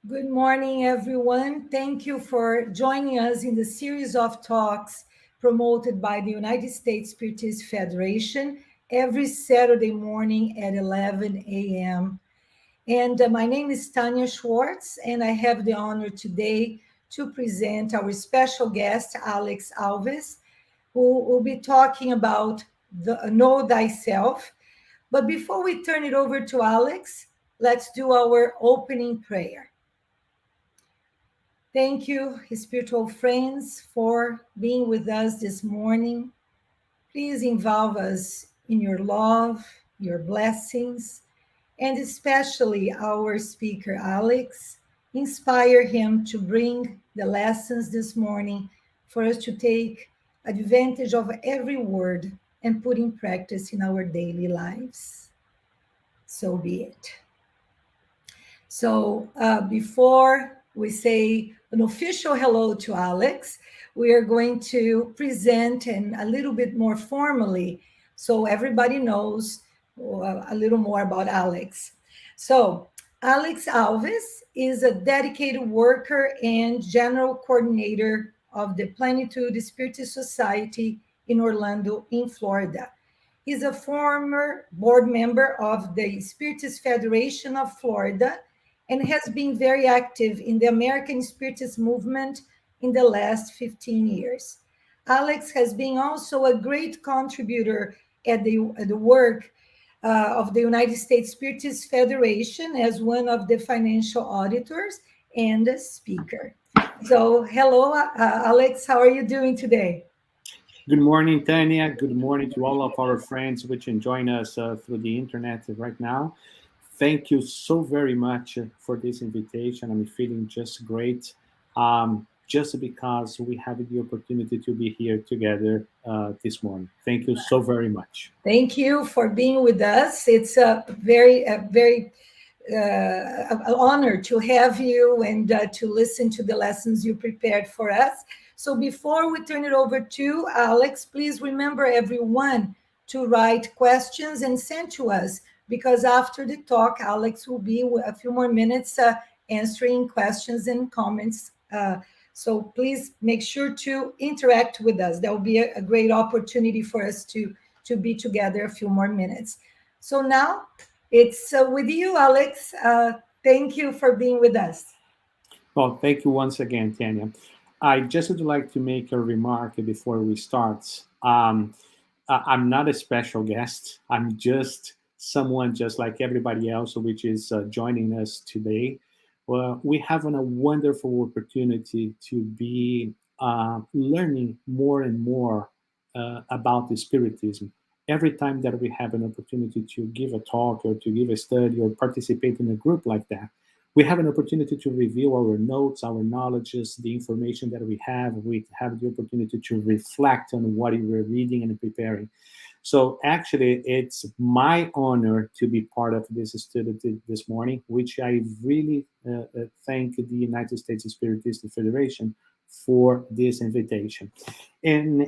Good morning, everyone. Thank you for joining us in the series of talks promoted by the United States Spiritist Federation every Saturday morning at 11 a.m. And my name is Tanya Schwartz, and I have the honor today to present our special guest, Alex Alves, who will be talking about the Know Thyself. But before we turn it over to Alex, let's do our opening prayer. Thank you, spiritual friends, for being with us this morning. Please involve us in your love, your blessings, and especially our speaker, Alex. Inspire him to bring the lessons this morning for us to take advantage of every word and put in practice in our daily lives. So be it. So before we say an official hello to Alex, we are going to present and a little bit more formally so everybody knows a little more about Alex. So Alex Alves is a dedicated worker and general coordinator of the Plenitude Spiritist Society in Orlando, in Florida. He's a former board member of the Spiritist Federation of Florida and has been very active in the American Spiritist movement in the last 15 years. Alex has been also a great contributor at the work of the United States Spiritist Federation as one of the financial auditors and a speaker. So, hello, Alex, how are you doing today? Good morning, Tanya. Good morning to all of our friends which are joining us through the internet right now. Thank you so very much for this invitation. I'm feeling just great, just because we have the opportunity to be here together this morning. Thank you so very much. Thank you for being with us. It's a very an honor to have you and to listen to the lessons you prepared for us. So before we turn it over to Alex, please remember everyone to write questions and send to us because after the talk, Alex will be a few more minutes answering questions and comments. So please make sure to interact with us. That will be a great opportunity for us to be together a few more minutes. So now it's with you, Alex. Thank you for being with us. Well, thank you once again, Tanya. I just would like to make a remark before we start. I'm not a special guest. I'm just someone just like everybody else, which is joining us today. Well, we have a wonderful opportunity to be learning more and more about the Spiritism. Every time that we have an opportunity to give a talk or to give a study or participate in a group like that, we have an opportunity to review our notes, our knowledges, the information that we have. We have the opportunity to reflect on what we're reading and preparing. So actually, it's my honor to be part of this study this morning, which I really thank the United States Spiritist Federation for this invitation. And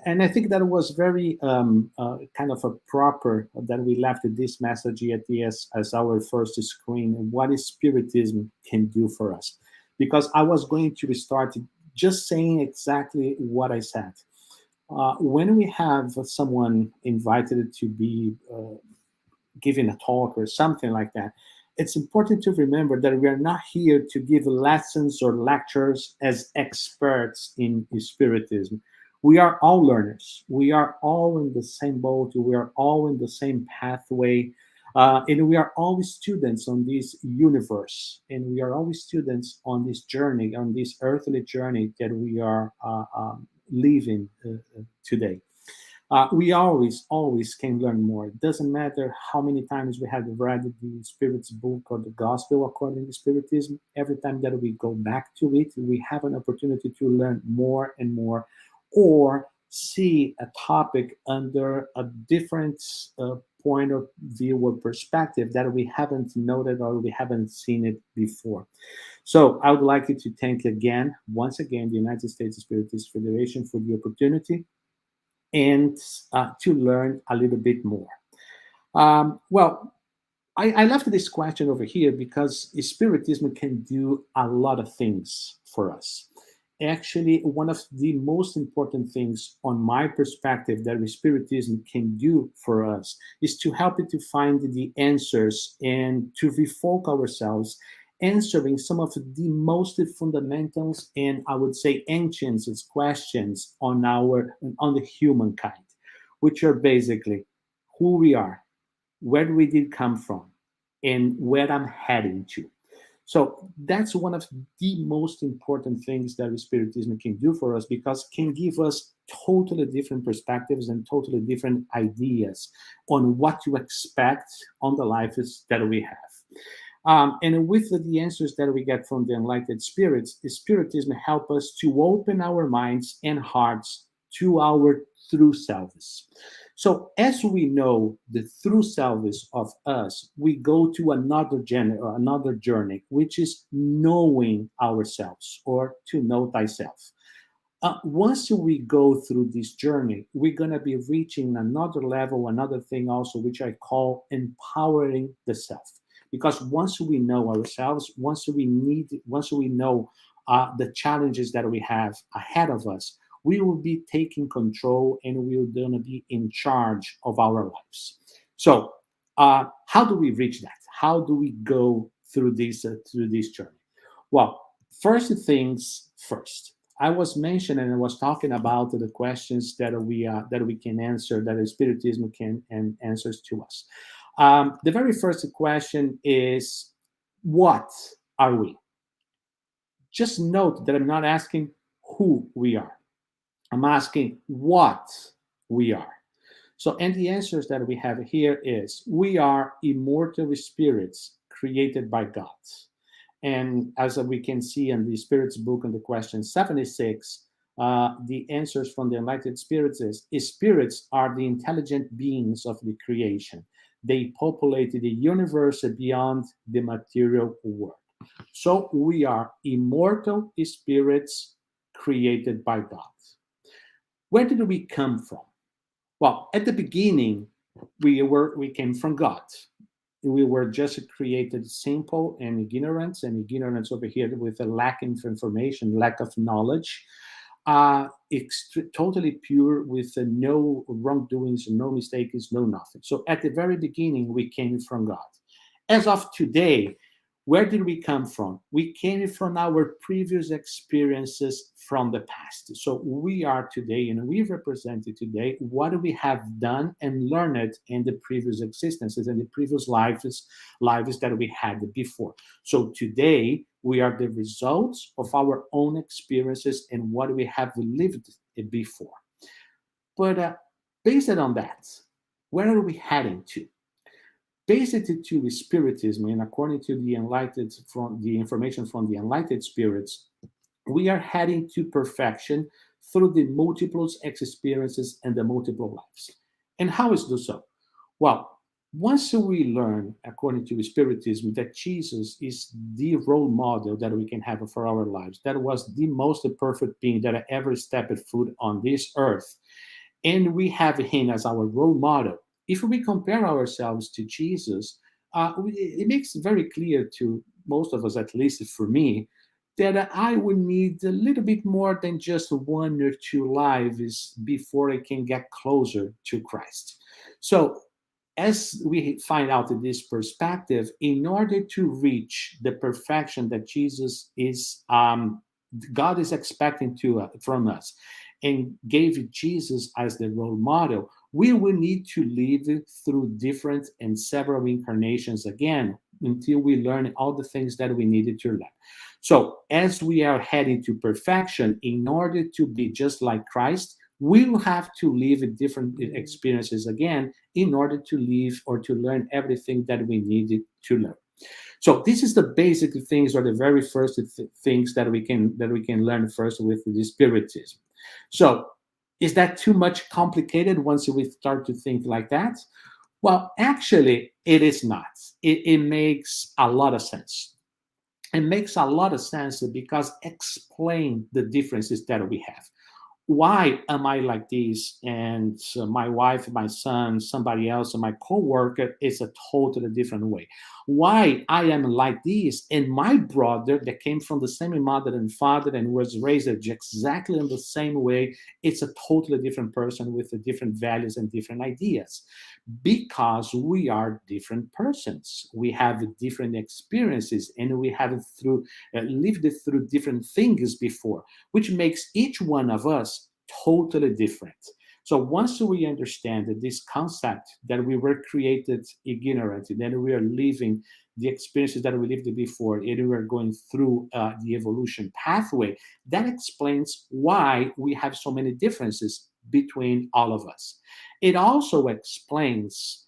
I think that was very kind of a proper that we left this message at the as our first screen. What is Spiritism can do for us? Because I was going to start just saying exactly what I said. When we have someone invited to be giving a talk or something like that, it's important to remember that we are not here to give lessons or lectures as experts in Spiritism. We are all learners. We are all in the same boat. We are all in the same pathway. And we are always students on this universe. And we are always students on this journey, on this earthly journey that we are living today. We always can learn more. It doesn't matter how many times we have read the Spirit's book or the Gospel according to Spiritism. Every time that we go back to it, we have an opportunity to learn more and more, or see a topic under a different point of view or perspective that we haven't noted or we haven't seen it before. So I would like you to thank once again, the United States Spiritist Federation for the opportunity and to learn a little bit more. Well, I left this question over here because Spiritism can do a lot of things for us. Actually, one of the most important things, on my perspective, that Spiritism can do for us is to help it to find the answers and to refolk ourselves, answering some of the most fundamentals and, I would say, ancient questions on the humankind, which are basically who we are, where we did come from, and where I'm heading to. So that's one of the most important things that Spiritism can do for us, because it can give us totally different perspectives and totally different ideas on what to expect on the lives that we have. And with the answers that we get from the enlightened spirits, the Spiritism help us to open our minds and hearts to our true selves. So as we know the true selves of us, we go to another journey, which is knowing ourselves, or to know thyself. Once we go through this journey, we're going to be reaching another level, another thing also, which I call empowering the self. Because once we know ourselves, once we know the challenges that we have ahead of us, we will be taking control and we're going to be in charge of our lives. So, how do we reach that? How do we go through this journey? Well, first things first. I was mentioning and I was talking about the questions that we can answer, that Spiritism can and answers to us. The very first question is, what are we? Just note that I'm not asking who we are. I'm asking what we are. So, and the answers that we have here is, we are immortal spirits created by God. And as we can see in the Spirit's book, in the question 76, the answers from the enlightened spirits is, spirits are the intelligent beings of the creation. They populate the universe beyond the material world. So we are immortal spirits created by God. Where did we come from? Well, at the beginning, we came from God. We were just created simple and ignorance over here with a lack of information, lack of knowledge. Totally pure, with no wrongdoings, no mistakes, no nothing. So at the very beginning, we came from God. As of today, where did we come from? We came from our previous experiences from the past. So we are today, and we represent today what we have done and learned in the previous existences and the previous lives that we had before. So today, we are the results of our own experiences and what we have lived before. But based on that, where are we heading to? Based to Spiritism, and according to the enlightened, from the information from the enlightened spirits, we are heading to perfection through the multiple experiences and the multiple lives. And how is this so? Well, once we learn, according to Spiritism, that Jesus is the role model that we can have for our lives, that was the most perfect being that ever stepped foot on this earth, and we have him as our role model. If we compare ourselves to Jesus, it makes very clear to most of us, at least for me, that I would need a little bit more than just 1 or 2 lives before I can get closer to Christ. So, as we find out in this perspective, in order to reach the perfection that Jesus is, God is expecting from us, and gave Jesus as the role model, we will need to live through different and several incarnations again until we learn all the things that we needed to learn. So, as we are heading to perfection, in order to be just like Christ, we will have to live different experiences again in order to live or to learn everything that we needed to learn. So this is the basic things, or the very first things that we can learn first with the Spiritism. So, is that too much complicated once we start to think like that? Well, actually, it is not. It makes a lot of sense. It makes a lot of sense because explain the differences that we have. why am I like this? And my wife, my son, somebody else, and my coworker is a totally different way. Why I am like this, and my brother that came from the same mother and father and was raised exactly in the same way, it's a totally different person with different values and different ideas, because we are different persons. We have different experiences, and we have through lived through different things before, which makes each one of us totally different. So once we understand that this concept that we were created ignorant, that we are living the experiences that we lived before, and we are going through the evolution pathway, that explains why we have so many differences between all of us. It also explains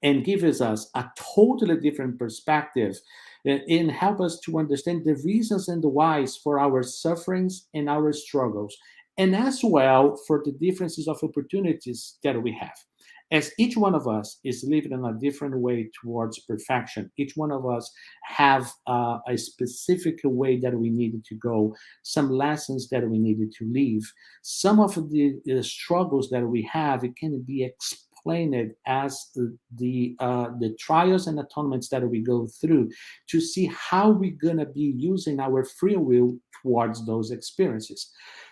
and gives us a totally different perspective and help us to understand the reasons and the whys for our sufferings and our struggles, and as well for the differences of opportunities that we have. As each one of us is living in a different way towards perfection, each one of us have a specific way that we needed to go, some lessons that we needed to leave. Some of the struggles that we have, it can be explained as the trials and atonements that we go through, to see how we're gonna be using our free will towards those experiences.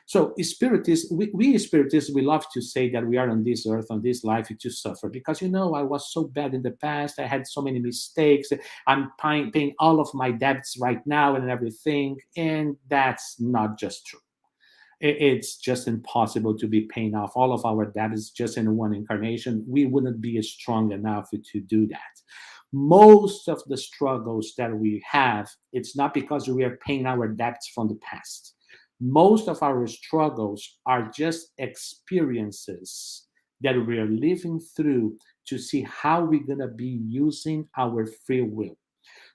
So spiritists, we spiritists, we love to say that we are on this earth, on this life to suffer, because I was so bad in the past, I had so many mistakes, I'm paying all of my debts right now and everything, and that's not just true. It's just impossible to be paying off all of our debts just in one incarnation. We wouldn't be strong enough to do that. Most of the struggles that we have, it's not because we are paying our debts from the past. Most of our struggles are just experiences that we are living through to see how we're going to be using our free will.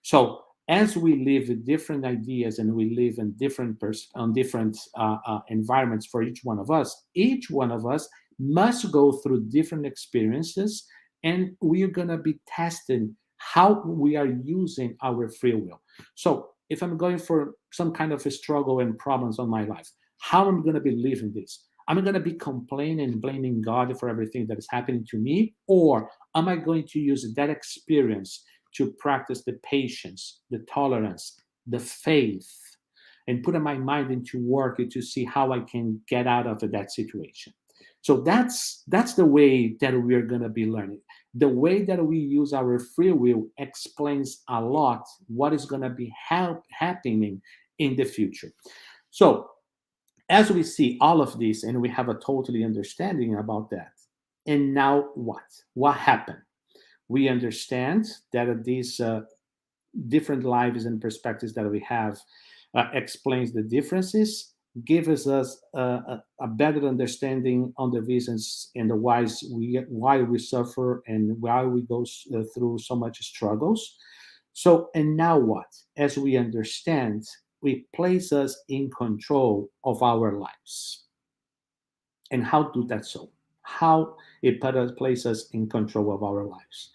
So as we live with different ideas and we live in on different environments for each one of us must go through different experiences, and we are going to be testing how we are using our free will. So if I'm going for some kind of a struggle and problems on my life, how am I going to be living this? Am I going to be complaining and blaming God for everything that is happening to me? Or am I going to use that experience to practice the patience, the tolerance, the faith, and put my mind into work to see how I can get out of that situation? So that's the way that we're going to be learning. The way that we use our free will explains a lot what is going to be happening in the future. So as we see all of this and we have a totally understanding about that, and now what happened? We understand that these different lives and perspectives that we have explains the differences, gives us a better understanding on the reasons and the why we suffer and why we go through so much struggles. So, and now what? As we understand, we place us in control of our lives. And how do that so? How it places us in control of our lives?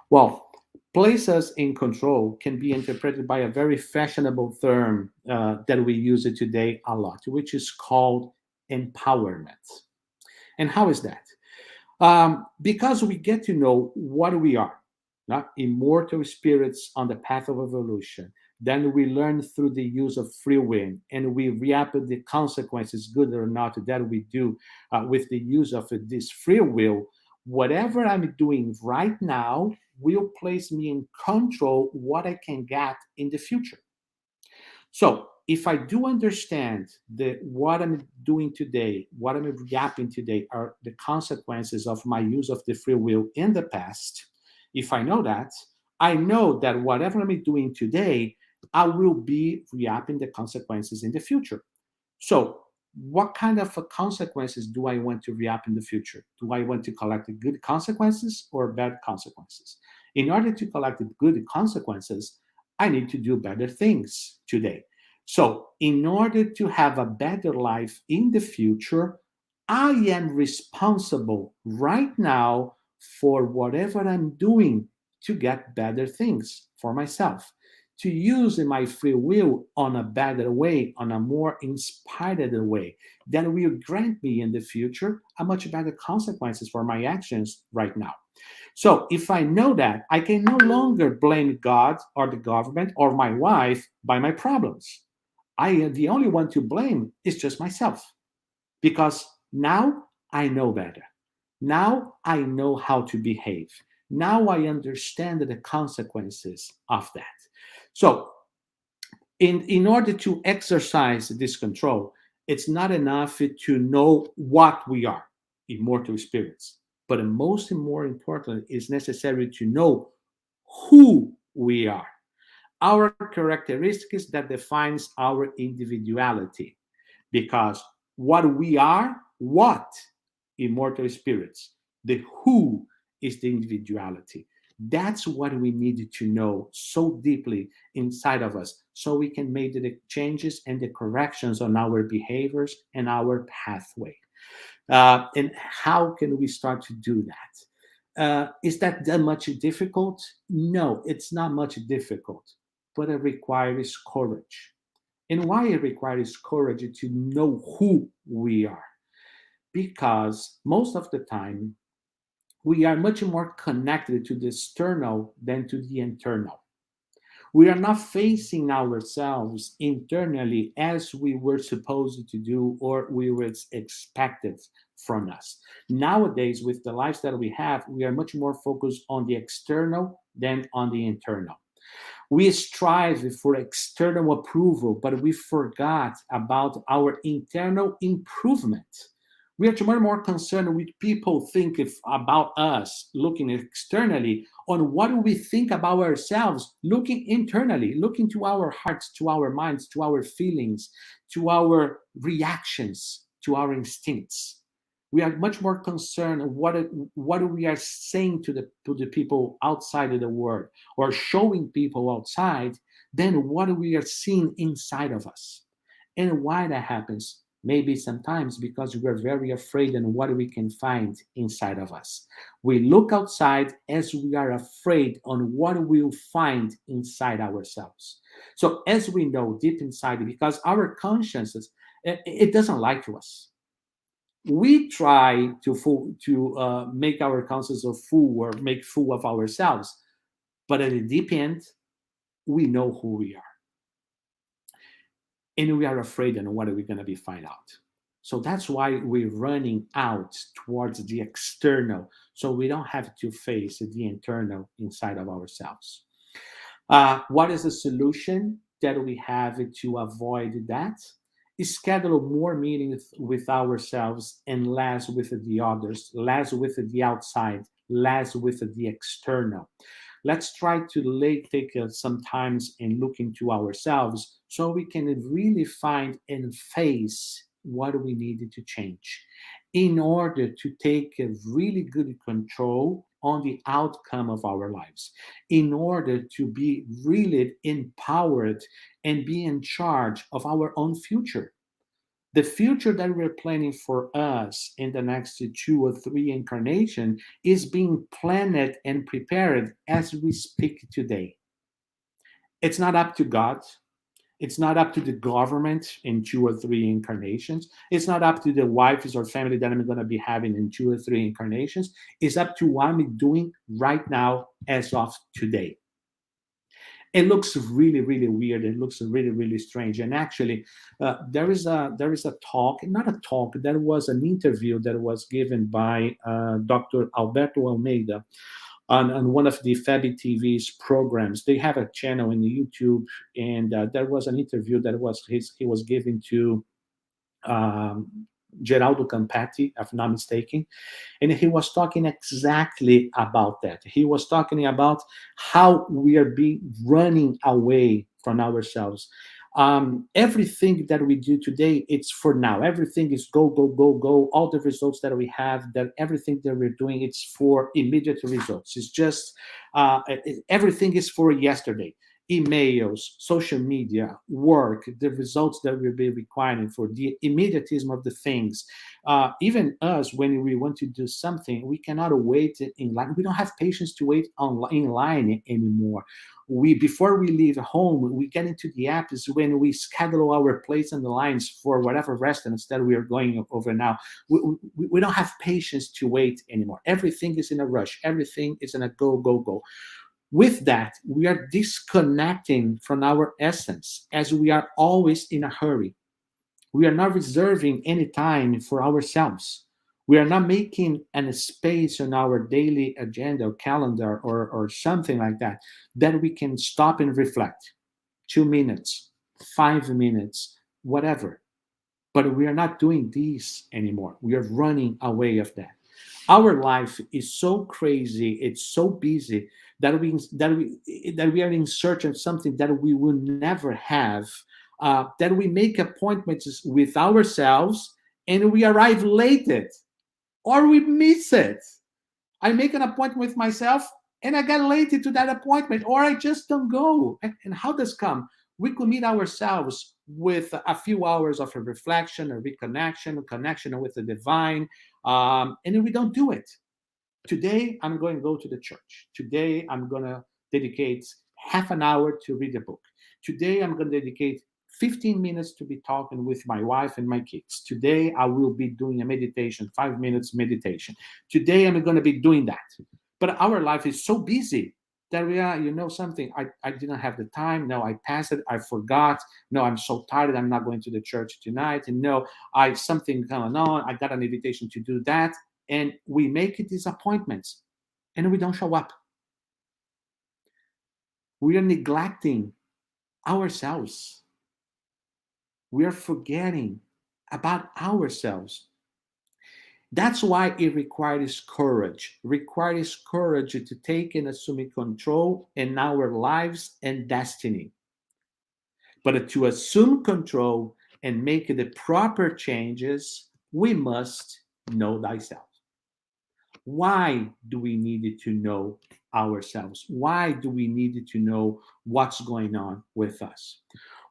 Well, place us in control can be interpreted by a very fashionable term that we use it today a lot, which is called empowerment. And how is that? Because we get to know what we are, not immortal spirits on the path of evolution. Then we learn through the use of free will, and we reap the consequences, good or not, that we do with the use of this free will. Whatever I'm doing right now will place me in control what I can get in the future. So if I do understand that what I'm doing today, what I'm reacting today are the consequences of my use of the free will in the past, if I know that whatever I'm doing today, I will be reaping the consequences in the future. So what kind of consequences do I want to reap in the future? Do I want to collect the good consequences or bad consequences? In order to collect the good consequences, I need to do better things today. So, in order to have a better life in the future, I am responsible right now for whatever I'm doing to get better things for myself. to use my free will on a better way, on a more inspired way, that will grant me in the future a much better consequences for my actions right now. So if I know that, I can no longer blame God or the government or my wife by my problems. I am the only one to blame is just myself, because now I know better. Now I know how to behave. Now I understand the consequences of that. So in order to exercise this control, it's not enough to know what we are, immortal spirits. But most and more important, it's necessary to know who we are, our characteristics that defines our individuality. Because what we are, what immortal spirits, the who is the individuality. That's what we need to know so deeply inside of us, so we can make the changes and the corrections on our behaviors and our pathway. And how can we start to do that? Is that much difficult? No, it's not much difficult, but it requires courage. And why it requires courage to know who we are? Because most of the time, we are much more connected to the external than to the internal. We are not facing ourselves internally as we were supposed to do or we were expected from us. Nowadays, with the lifestyle we have, we are much more focused on the external than on the internal. We strive for external approval, but we forgot about our internal improvement. We are much more concerned with people think about us, looking externally, on what do we think about ourselves, looking internally, looking to our hearts, to our minds, to our feelings, to our reactions, to our instincts. We are much more concerned what we are saying to the people outside of the world, or showing people outside, than what we are seeing inside of us. And why that happens? Maybe sometimes because we're very afraid of what we can find inside of us. We look outside as we are afraid on what we'll find inside ourselves. So as we know deep inside, because our consciences, it doesn't lie to us. We try to make our conscience a fool, or make fool of ourselves, but at the deep end, we know who we are, and we are afraid of what are we going to be find out. So that's why we're running out towards the external, so we don't have to face the internal inside of ourselves. What is the solution that we have to avoid that? Schedule more meetings with ourselves and less with the others, less with the outside, less with the external. Let's try to take some times and look into ourselves, so we can really find and face what we needed to change in order to take a really good control on the outcome of our lives, in order to be really empowered and be in charge of our own future. The future that we're planning for us in the next 2 or 3 incarnations is being planned and prepared as we speak today. It's not up to God. It's not up to the government in 2 or 3 incarnations. It's not up to the wives or family that I'm going to be having in 2 or 3 incarnations. It's up to what I'm doing right now as of today. It looks really, really weird. It looks really, really strange. And actually, there is a talk, not a talk. There was an interview that was given by Dr. Alberto Almeida on one of the Fabi TV's programs. They have a channel in YouTube, and there was an interview that he was giving to um, Geraldo Campati, if I'm not mistaken, and he was talking exactly about that. He was talking about how we are being running away from ourselves. Everything that we do today, it's for now. Everything is go, go, go, go. All the results that we have, that everything that we're doing, it's for immediate results. It's just everything is for yesterday. emails, social media, work, the results that we'll be requiring for the immediatism of the things. Even us, when we want to do something, we cannot wait in line. We don't have patience to wait in line anymore. Before we leave home, we get into the apps when we schedule our place on the lines for whatever restaurants that we are going over now. We don't have patience to wait anymore. Everything is in a rush. Everything is in a go, go, go. With that, we are disconnecting from our essence as we are always in a hurry. We are not reserving any time for ourselves. We are not making a space on our daily agenda or calendar or something like that that we can stop and reflect. 2 minutes, 5 minutes, whatever. But we are not doing this anymore. We are running away of that. Our life is so crazy, it's so busy that we are in search of something that we will never have. That we make appointments with ourselves and we arrive late or we miss it. I make an appointment with myself and I get late to that appointment, or I just don't go. And how does come? We commit ourselves with a few hours of a reflection, a reconnection, a connection with the divine, and we don't do it. Today, I'm going to go to the church. Today, I'm going to dedicate half an hour to read a book. Today, I'm going to dedicate 15 minutes to be talking with my wife and my kids. Today, I will be doing a meditation, 5 minutes meditation. Today, I'm going to be doing that. But our life is so busy that we are, something, I didn't have the time. No, I passed it. I forgot. No, I'm so tired. I'm not going to the church tonight. And no, something going on. I got an invitation to do that. And we make these appointments and we don't show up. We are neglecting ourselves. We are forgetting about ourselves. That's why it requires courage. It requires courage to take and assume control in our lives and destiny. But to assume control and make the proper changes, we must know thyself. Why do we need to know ourselves? Why do we need to know what's going on with us?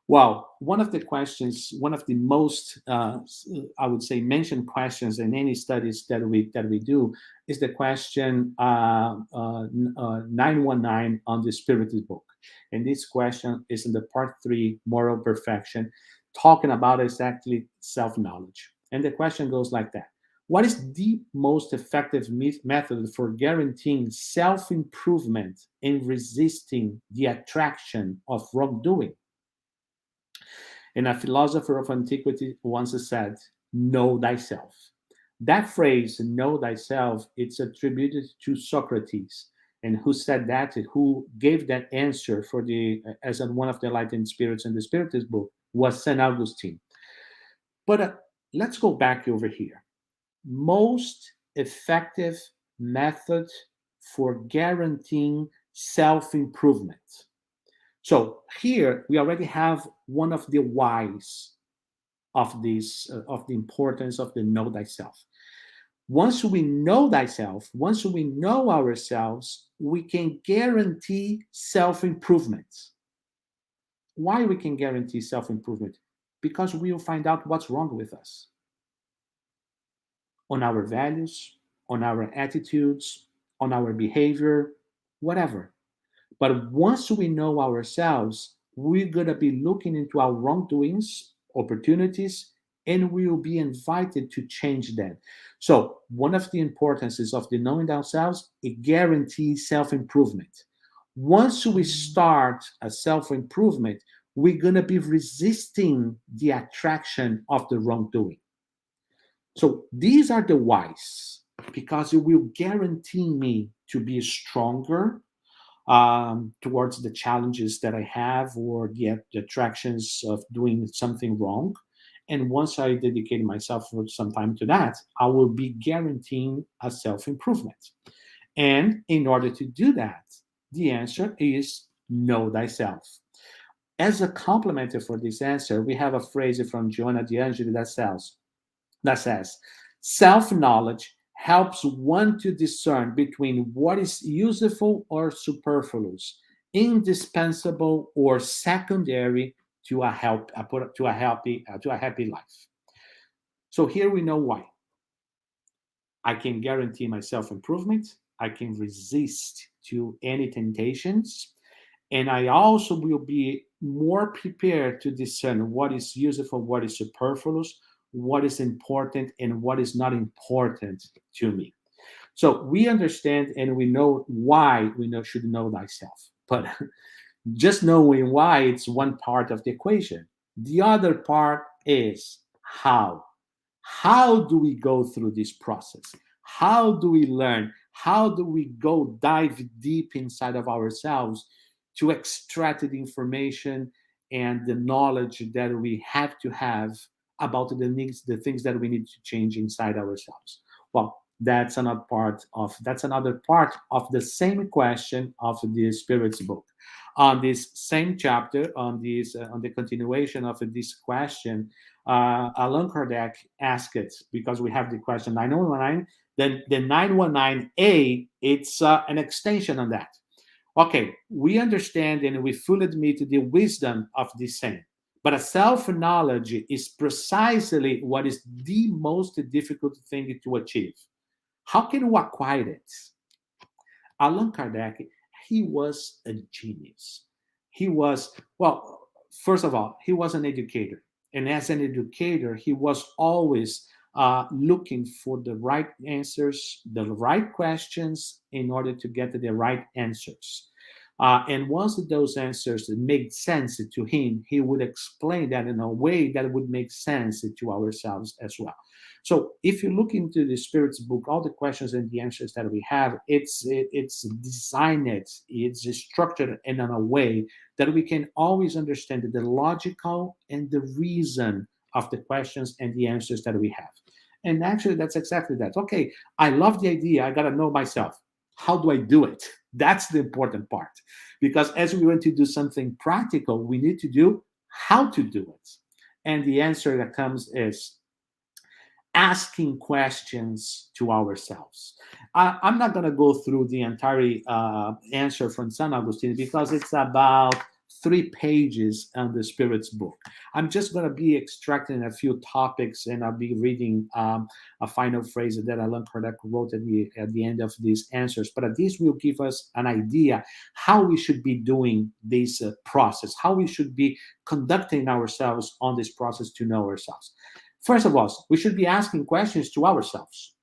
Well, one of the questions, one of the most, I would say, mentioned questions in any studies that we do is the question 919 on the Spiritist book. And this question is in the part 3, Moral Perfection, talking about exactly self-knowledge. And the question goes like that. What is the most effective method for guaranteeing self-improvement and resisting the attraction of wrongdoing? And a philosopher of antiquity once said, know thyself. That phrase, know thyself, it's attributed to Socrates. And who said that, who gave that answer as one of the enlightened spirits in the Spiritist book, was St Augustine. But let's go back over here. Most effective method for guaranteeing self-improvement. So here we already have one of the whys of this, of the importance of the know thyself. Once we know thyself, once we know ourselves, we can guarantee self-improvement. Why we can guarantee self-improvement? Because we will find out what's wrong with us. On our values, on our attitudes, on our behavior, whatever. But once we know ourselves, we're going to be looking into our wrongdoings, opportunities, and we will be invited to change them. So one of the importances of the knowing ourselves, it guarantees self-improvement. Once we start a self-improvement, we're going to be resisting the attraction of the wrongdoing. So these are the whys, because it will guarantee me to be stronger towards the challenges that I have or the attractions of doing something wrong. And once I dedicate myself for some time to that, I will be guaranteeing a self-improvement. And in order to do that, the answer is know thyself. As a complement for this answer, we have a phrase from Giovanna de Angeli that says, self-knowledge helps one to discern between what is useful or superfluous indispensable or secondary to a happy life. So here we know why. I can guarantee my self-improvement. I can resist to any temptations. And I also will be more prepared to discern what is useful, what is superfluous, what is important, and what is not important to me. So we understand and we know why should know thyself. But just knowing why, it's one part of the equation. The other part is how. How do we go through this process? How do we learn? How do we go dive deep inside of ourselves to extract the information and the knowledge that we have to have about the needs, the things that we need to change inside ourselves? Well, that's another part of the same question of the Spirit's book. On this same chapter, on the continuation of this question, Allan Kardec asked it, because we have the question 919. Then the 919A, it's an extension on that. Okay, we understand and we fully admit the wisdom of this saying, but a self-knowledge is precisely what is the most difficult thing to achieve. How can we acquire it? Allan Kardec, he was a genius. He was, well, first of all, he was an educator. And as an educator, he was always looking for the right answers, the right questions in order to get the right answers. And once those answers made sense to him, he would explain that in a way that would make sense to ourselves as well. So if you look into the Spirit's book, all the questions and the answers that we have, it's designed, it's structured in a way that we can always understand the logical and the reason of the questions and the answers that we have. And actually, that's exactly that. Okay, I love the idea. I got to know myself. How do I do it? That's the important part. Because as we want to do something practical, we need to do how to do it. And the answer that comes is asking questions to ourselves. I'm not going to go through the entire answer from St Augustine because it's about 3 pages on the Spirit's book. I'm just going to be extracting a few topics, and I'll be reading a final phrase that Allan Kardec wrote at the end of these answers. But this will give us an idea how we should be doing this process, how we should be conducting ourselves on this process to know ourselves. First of all, we should be asking questions to ourselves.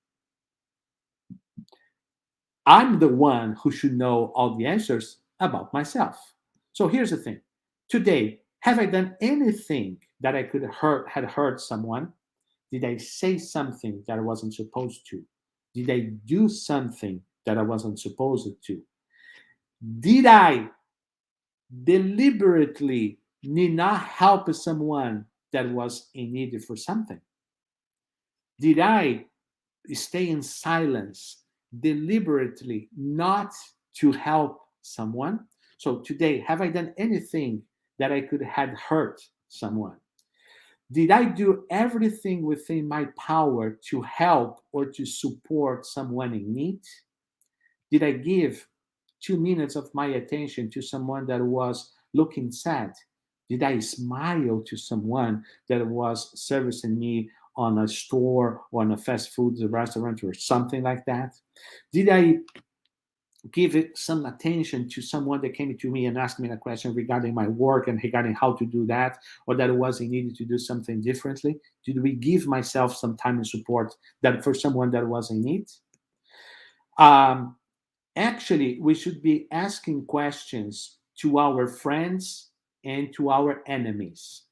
I'm the one who should know all the answers about myself. So here's the thing. Today, have I done anything that I could had hurt someone? Did I say something that I wasn't supposed to? Did I do something that I wasn't supposed to? Did I deliberately need not help someone that was in need for something? Did I stay in silence deliberately not to help someone? So today, have I done anything that I could have hurt someone? Did I do everything within my power to help or to support someone in need? Did I give 2 minutes of my attention to someone that was looking sad? Did I smile to someone that was servicing me on a store or on a fast food restaurant or something like that? Did I give it some attention to someone that came to me and asked me a question regarding my work and regarding how to do that, or that was needed to do something differently? Did we give myself some time and support that for someone that was in need? Actually, we should be asking questions to our friends and to our enemies.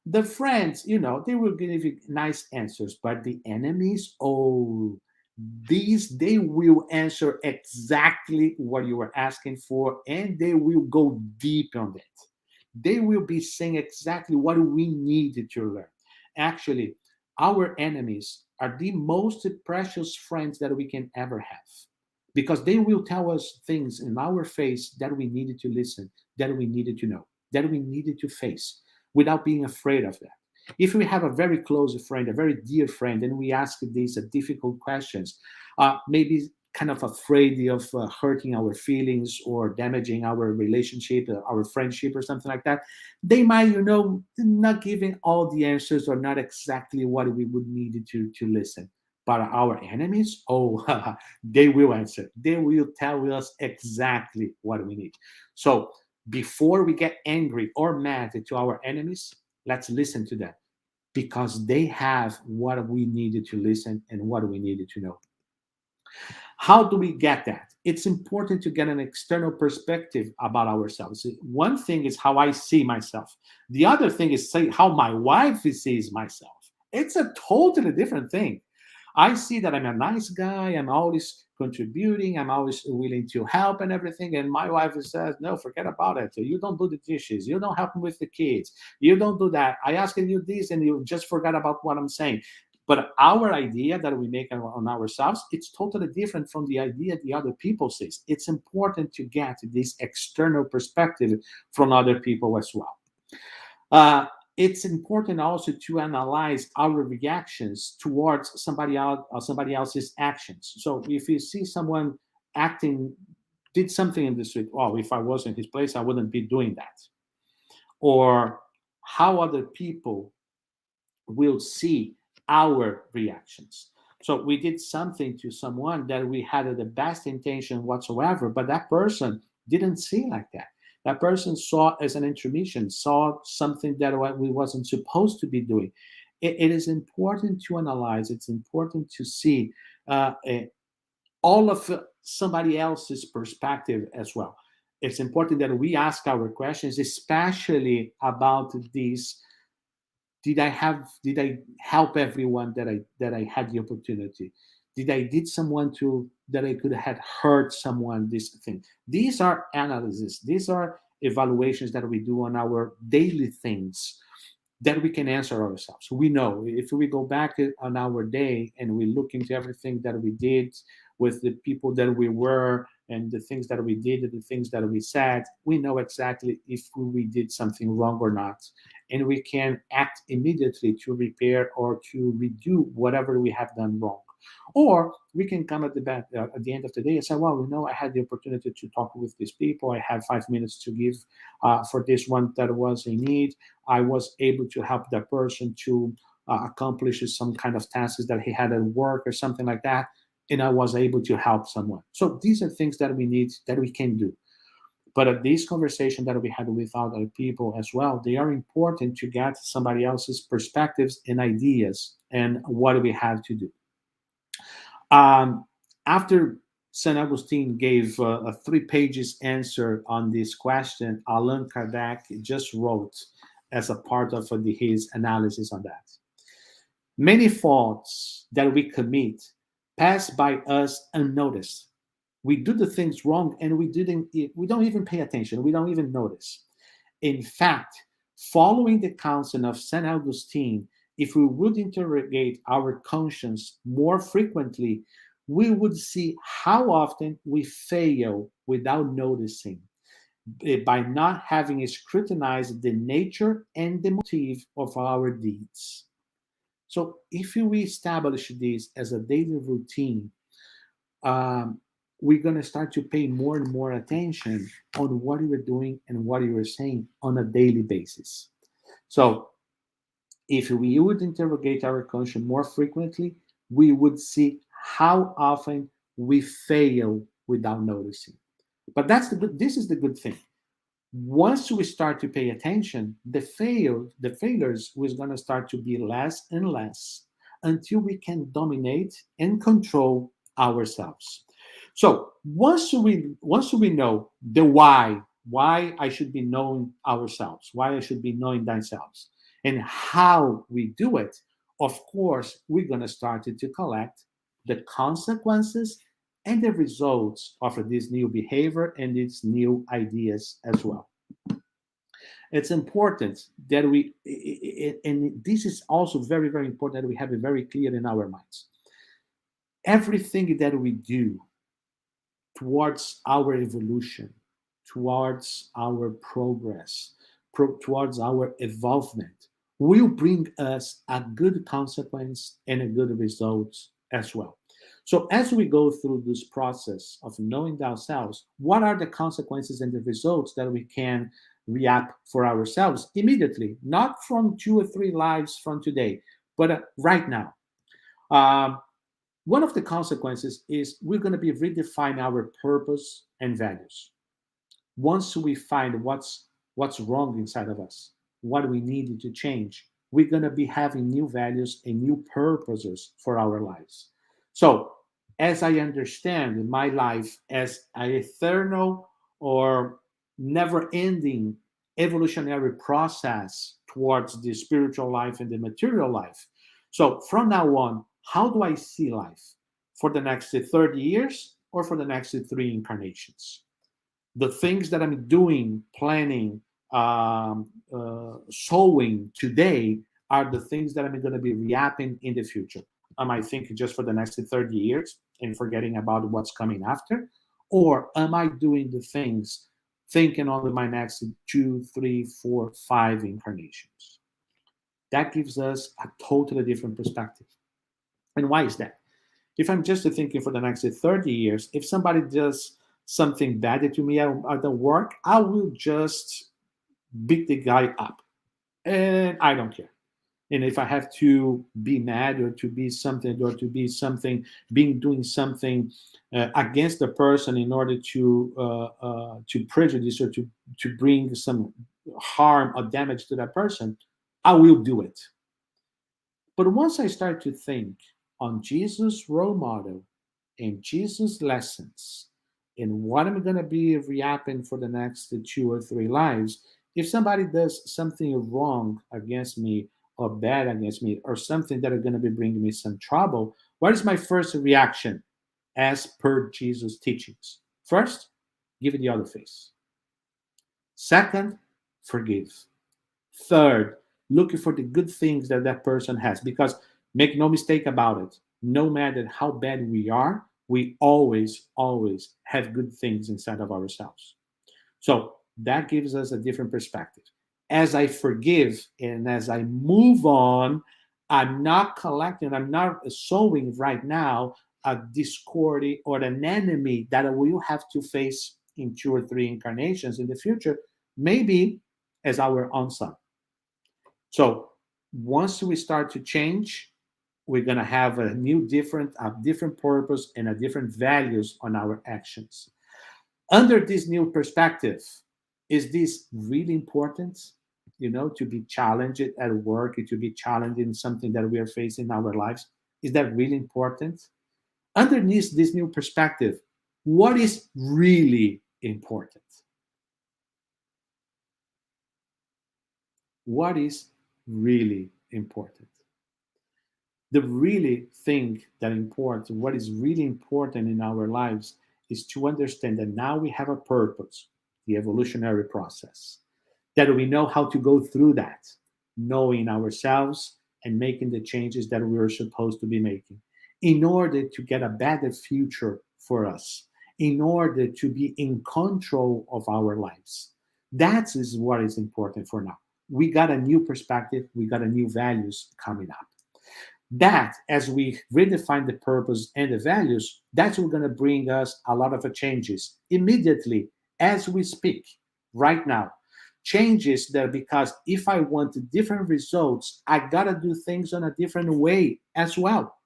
The friends, they will give you nice answers, but the enemies, oh, they will answer exactly what you were asking for, and they will go deep on it. They will be saying exactly what we need to learn. Actually, our enemies are the most precious friends that we can ever have, because they will tell us things in our face that we needed to listen, that we needed to know, that we needed to face without being afraid of that. If we have a very close friend, a very dear friend, and we ask these difficult questions, maybe kind of afraid of hurting our feelings or damaging our relationship, our friendship, or something like that, they might, not giving all the answers or not exactly what we would need to listen. But our enemies, oh, they will answer. They will tell us exactly what we need. So before we get angry or mad to our enemies, let's listen to them because they have what we needed to listen and what we needed to know. How do we get that? It's important to get an external perspective about ourselves. One thing is how I see myself. The other thing is how my wife sees myself. It's a totally different thing. I see that I'm a nice guy. I'm always contributing. I'm always willing to help and everything. And my wife says, no, forget about it. You don't do the dishes. You don't help me with the kids. You don't do that. I asked you this and you just forgot about what I'm saying. But our idea that we make on ourselves, it's totally different from the idea the other people says. It's important to get this external perspective from other people as well. Uh, it's important also to analyze our reactions towards somebody else or somebody else's actions. So if you see someone acting, did something in the street, oh, if I was in his place, I wouldn't be doing that. Or how other people will see our reactions. So we did something to someone that we had the best intention whatsoever, but that person didn't see like that. That person saw as an intermission, saw something that we wasn't supposed to be doing. It is important to analyze. It's important to see all of somebody else's perspective as well. It's important that we ask our questions, especially about these. Did I help everyone that I had the opportunity? Did someone to that I could have hurt someone? This thing. These are analyses. These are evaluations that we do on our daily things that we can answer ourselves. We know if we go back on our day and we look into everything that we did with the people that we were and the things that we did and the things that we said, we know exactly if we did something wrong or not. And we can act immediately to repair or to redo whatever we have done wrong. Or we can come at the end of the day and say, well, I had the opportunity to talk with these people. I had 5 minutes to give for this one that was in need. I was able to help that person to accomplish some kind of tasks that he had at work or something like that. And I was able to help someone. So these are things that we need, that we can do. But these conversations that we had with other people as well, they are important to get somebody else's perspectives and ideas and what we have to do. After St. Augustine gave a 3 pages answer on this question, Allan Kardec just wrote as a part of his analysis on that. Many faults that we commit pass by us unnoticed. We do the things wrong and we don't even pay attention. We don't even notice. In fact, following the counsel of St. Augustine, if we would interrogate our conscience more frequently, we would see how often we fail without noticing by not having scrutinized the nature and the motive of our deeds. So, if we establish this as a daily routine, um, we're going to start to pay more and more attention on what you're doing and what you're saying on a daily basis. So, if we would interrogate our conscience more frequently, we would see how often we fail without noticing. But this is the good thing. Once we start to pay attention, the failures was going to start to be less and less until we can dominate and control ourselves. So once we know the why I should be knowing ourselves, why I should be knowing thyself, and how we do it, of course, we're going to start to collect the consequences and the results of this new behavior and its new ideas as well. It's important that and this is also very, very important that we have it very clear in our minds. Everything that we do towards our evolution, towards our progress, towards our evolvement, will bring us a good consequence and a good result as well. So as we go through this process of knowing ourselves, what are the consequences and the results that we can reap for ourselves immediately, not from 2 or 3 lives from today, but right now. Um, One of the consequences is we're going to be redefine our purpose and values. Once we find what's wrong inside of us, what we need to change, we're going to be having new values and new purposes for our lives. So as I understand my life as an eternal or never ending evolutionary process towards the spiritual life and the material life, so from now on, how do I see life for the next 30 years or for the next 3 incarnations? The things that I'm doing, planning, sowing today are the things that I'm going to be reaping in the future. Am I thinking just for the next 30 years and forgetting about what's coming after? Or am I doing the things thinking on my next 2, 3, 4, 5 incarnations? That gives us a totally different perspective. And why is that? If I'm just thinking for the next 30 years, if somebody does something bad to me at the work, I will just beat the guy up. And I don't care. And if I have to be mad or to be something or to be something, being doing something against the person in order to prejudice or to bring some harm or damage to that person, I will do it. But once I start to think on Jesus' role model and Jesus' lessons and what I'm going to be reapping for the next 2 or 3 lives, if somebody does something wrong against me or bad against me or something that are going to be bringing me some trouble, what is my first reaction as per Jesus' teachings? First, give it the other face. Second, forgive. Third, looking for the good things that that person has. Because make no mistake about it, no matter how bad we are, we always, always have good things inside of ourselves. So that gives us a different perspective. As I forgive and as I move on, I'm not collecting, I'm not sowing right now a discord or an enemy that I will have to face in 2 or 3 incarnations in the future, maybe as our own son. So once we start to change, we're gonna have a different purpose and a different values on our actions. Under this new perspective, is this really important? To be challenged at work, to be challenged in something that we are facing in our lives. Is that really important? Underneath this new perspective, what is really important? What is really important? The really thing that imports, what is really important in our lives is to understand that now we have a purpose, the evolutionary process, that we know how to go through that, knowing ourselves and making the changes that we are supposed to be making in order to get a better future for us, in order to be in control of our lives. That is what is important for now. We got a new perspective, we got a new values coming up. That, as we redefine the purpose and the values, that's what's going to bring us a lot of changes immediately as we speak right now. Changes that, because if I want different results, I got to do things on a different way as well.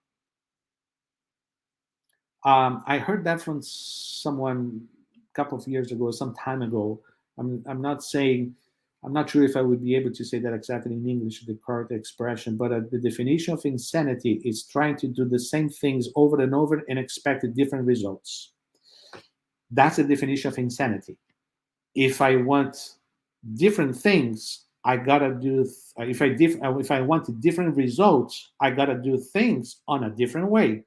I heard that from someone a couple of years ago, some time ago. I'm not saying, I'm not sure if I would be able to say that exactly in English, the correct expression, but the definition of insanity is trying to do the same things over and over and expect different results. That's the definition of insanity. If I want different things, I gotta do. If I want different results, I gotta do things on a different way.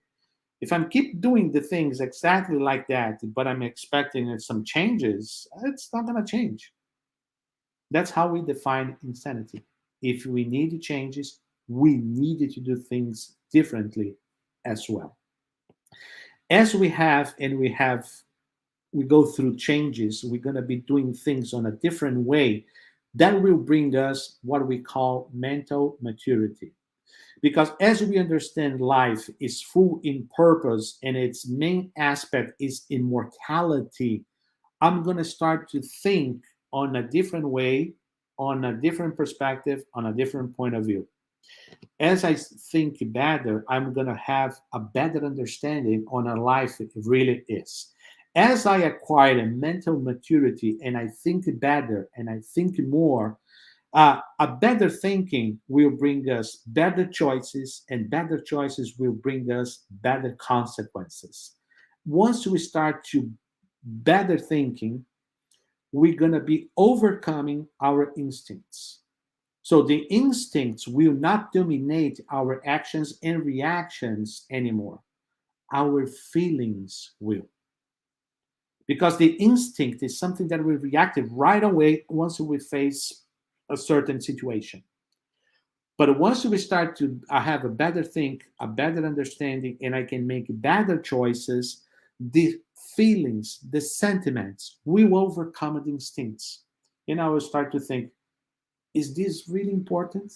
If I'm keep doing the things exactly like that, but I'm expecting some changes, it's not gonna change. That's how we define insanity. If we need changes, we need to do things differently as well. As we go through changes, we're going to be doing things on a different way. That will bring us what we call mental maturity. Because as we understand life is full in purpose and its main aspect is immortality, I'm going to start to think on a different way, on a different perspective, on a different point of view. As I think better, I'm going to have a better understanding on a life it really is. As I acquire a mental maturity and I think better and I think more, a better thinking will bring us better choices, and better choices will bring us better consequences. Once we start to better thinking, we're going to be overcoming our instincts. So the instincts will not dominate our actions and reactions anymore. Our feelings will. Because the instinct is something that we react right away once we face a certain situation. But once we start to have a better think, a better understanding, and I can make better choices, the feelings, the sentiments will overcome the instincts. And I will start to think, is this really important?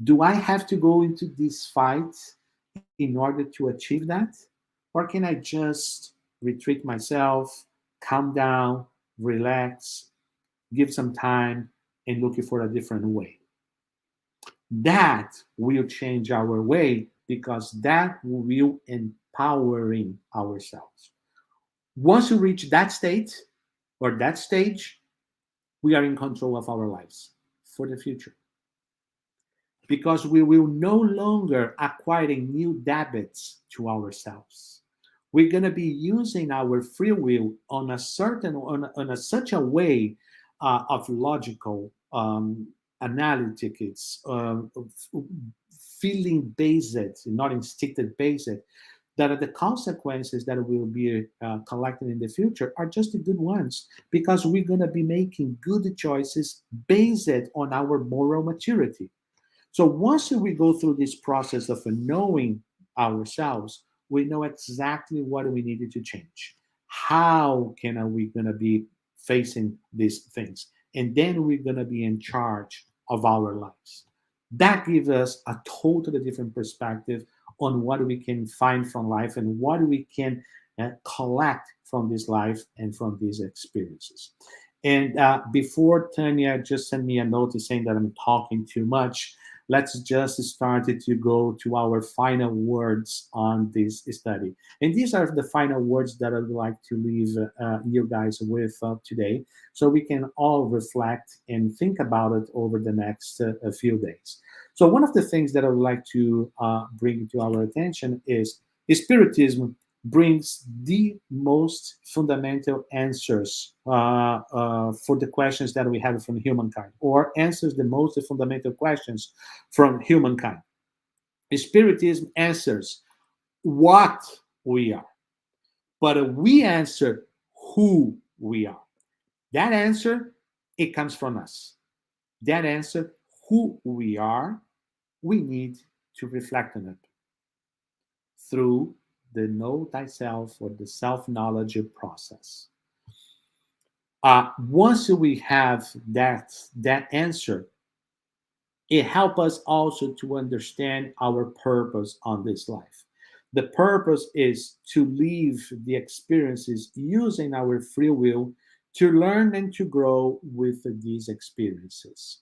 Do I have to go into this fight in order to achieve that? Or can I just retreat myself, calm down, relax, give some time, and look for a different way? That will change our way because that will empowering ourselves. Once we reach that state or that stage, we are in control of our lives for the future because we will no longer acquiring new habits to ourselves. We're going to be using our free will on a certain on a such a way of logical analytics, feeling based, not instinctive based, that the consequences that will be collected in the future are just the good ones because we're going to be making good choices based on our moral maturity. So once we go through this process of knowing ourselves, we know exactly what we needed to change. How can we going to be facing these things? And then we're going to be in charge of our lives. That gives us a totally different perspective on what we can find from life and what we can collect from this life and from these experiences. And before Tanya just sent me a note saying that I'm talking too much, let's just start to go to our final words on this study. And these are the final words that I would like to leave you guys with today so we can all reflect and think about it over the next few days. So, one of the things that I would like to bring to our attention is Spiritism brings the most fundamental answers for the questions that we have from humankind, or answers the most fundamental questions from humankind. Spiritism answers what we are, but we answer who we are. That answer, it comes from us. That answer, who we are, we need to reflect on it through the know thyself or the self-knowledge process. Once we have that answer, it helps us also to understand our purpose on this life. The purpose is to live the experiences using our free will to learn and to grow with these experiences.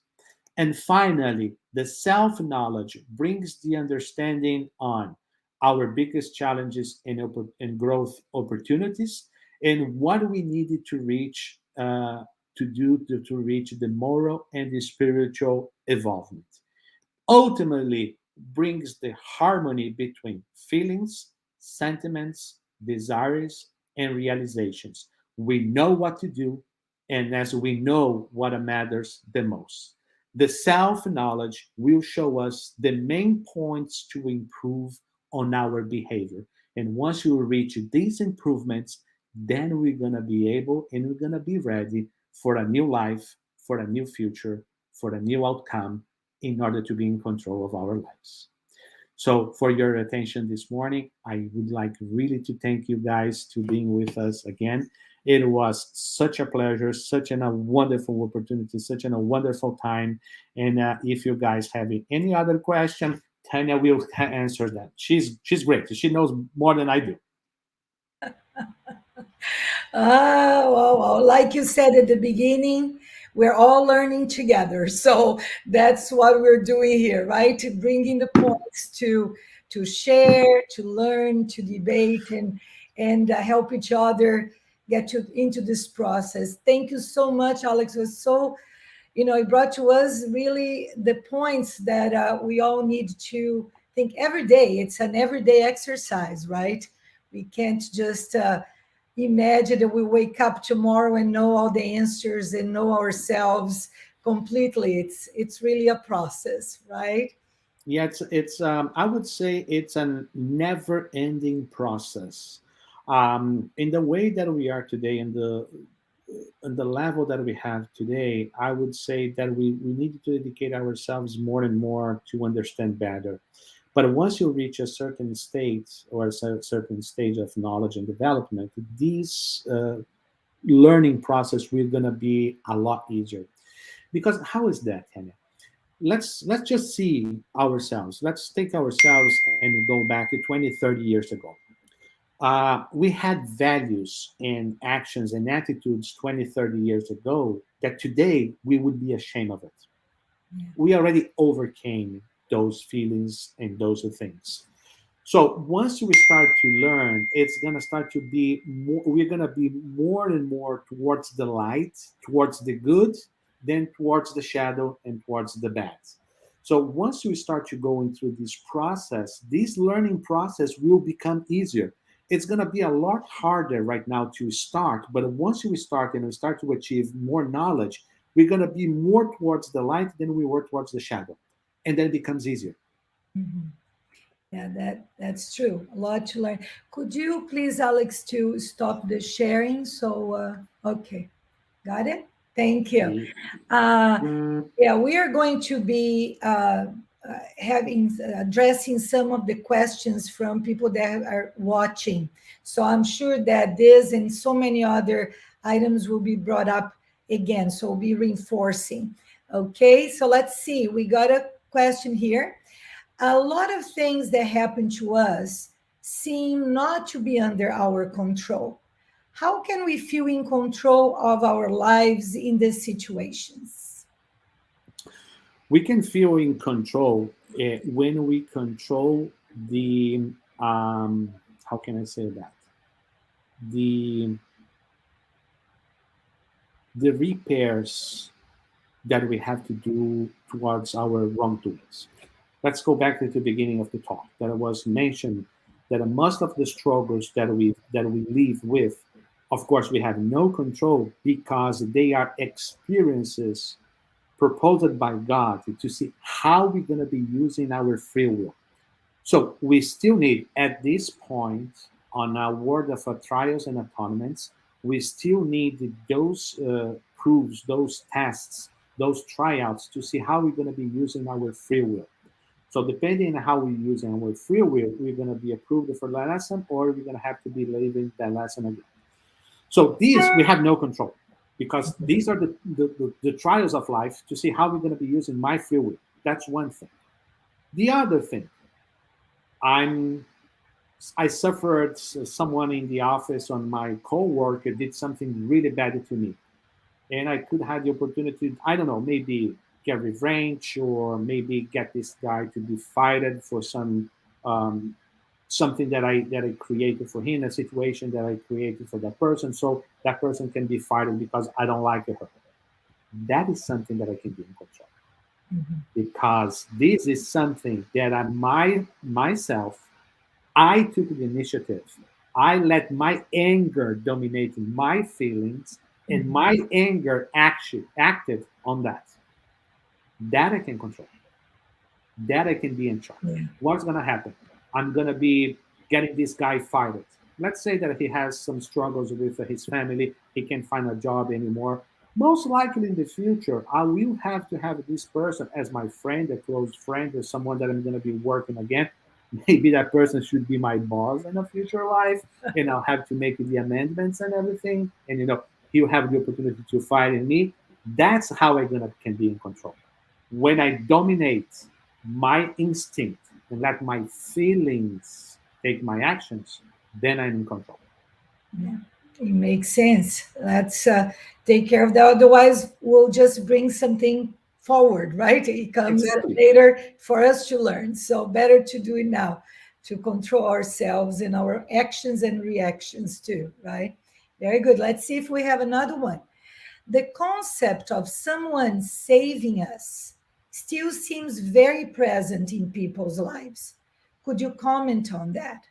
And finally, the self knowledge brings the understanding on our biggest challenges and growth opportunities and what we needed to reach to reach the moral and the spiritual evolvement. Ultimately, brings the harmony between feelings, sentiments, desires, and realizations. We know what to do, and as we know what matters the most. The self knowledge will show us the main points to improve on our behavior. And once we reach these improvements, then we're going to be able and we're going to be ready for a new life, for a new future, for a new outcome in order to be in control of our lives. So, for your attention this morning, I would like really to thank you guys to being with us again. It was such a pleasure, such a wonderful opportunity, such a wonderful time. And if you guys have any other question, Tanya will answer that. She's great. She knows more than I do. Well, like you said at the beginning, we're all learning together. So that's what we're doing here, right? To bringing the points to share, to learn, to debate, and help each other get into this process. Thank you so much, Alex. It was so, it brought to us really the points that we all need to think every day. It's an everyday exercise, right? We can't just imagine that we wake up tomorrow and know all the answers and know ourselves completely. It's really a process, right? Yeah, it's I would say it's a never-ending process. In the way that we are today, in the level that we have today, I would say that we need to dedicate ourselves more and more to understand better. But once you reach a certain state or a certain stage of knowledge and development, these learning process will gonna be a lot easier. Because how is that, Tanya? Let's just see ourselves. Let's take ourselves and go back to 20, 30 years ago. We had values and actions and attitudes 20, 30 years ago that today we would be ashamed of it. Yeah. We already overcame those feelings and those things. So once we start to learn, it's gonna start to be more. We're gonna be more and more towards the light, towards the good, then towards the shadow and towards the bad. So once we start to going through this process, this learning process will become easier. It's gonna be a lot harder right now to start, but once we start and we start to achieve more knowledge, we're gonna be more towards the light than we were towards the shadow, and then it becomes easier. Mhm. Yeah, that's true. A lot to learn. Could you please, Alex, to stop the sharing? So, okay, got it. Thank you. Uh, yeah, we are going to be having addressing some of the questions from people that are watching. So I'm sure that this and so many other items will be brought up again. So we'll be reinforcing. Okay, so let's see. We got a question here. A lot of things that happen to us seem not to be under our control. How can we feel in control of our lives in these situations? We can feel in control when we control the how can I say that, the the repairs that we have to do towards our wrongdoings. Let's go back to the beginning of the talk that it was mentioned that most of the struggles that we live with, of course we have no control because they are experiences proposed by God to see how we're going to be using our free will. So we still need, at this point, on our word of trials and atonements, we still need those proofs, those tests, those tryouts to see how we're going to be using our free will. So depending on how we're using our free will, we're going to be approved for the lesson, or we're going to have to be leaving that lesson again. So these we have no control because these are the trials of life to see how we're going to be using my free will. That's one thing. The other thing, I'm I suffered someone in the office on my coworker did something really bad to me, and I could have the opportunity. I don't know, maybe get revenge or maybe get this guy to be fired for um, something that I created for him, a situation that I created for that person, so that person can be fired because I don't like her. That is something that I can be in control Mhm. because this is something that myself I took the initiative. I let my anger dominate my feelings, and Mhm. my anger actually acted on that. That I can control. That I can be in charge. Yeah. What's going to happen? I'm going to be getting this guy fired. Let's say that he has some struggles with his family. He can't find a job anymore. Most likely in the future, I will have to have this person as my friend, a close friend, or someone that I'm going to be working again. Maybe that person should be my boss in a future life, and I'll have to make the amendments and everything. And he'll have the opportunity to fire me. That's how I gonna can be in control. When I dominate my instinct, and let my feelings take my actions, then I'm in control. Yeah, it makes sense. Let's take care of that. Otherwise, we'll just bring something forward, right? It comes Exactly. later for us to learn. So, better to do it now to control ourselves and our actions and reactions too, right? Very good. Let's see if we have another one. The concept of someone saving us still seems very present in people's lives. Could you comment on that?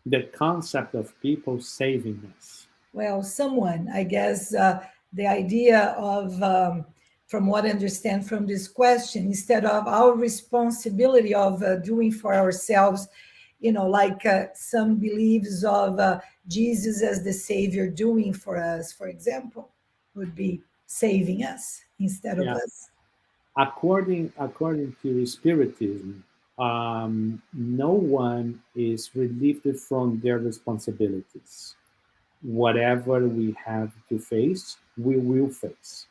The concept of people saving us. Well, someone, I guess, the idea of, from what I understand from this question, instead of our responsibility of doing for ourselves, like some beliefs of Jesus as the Savior doing for us, for example, would be saving us instead of Yeah. us. According to Spiritism, no one is relieved from their responsibilities. Whatever we have to face, we will face.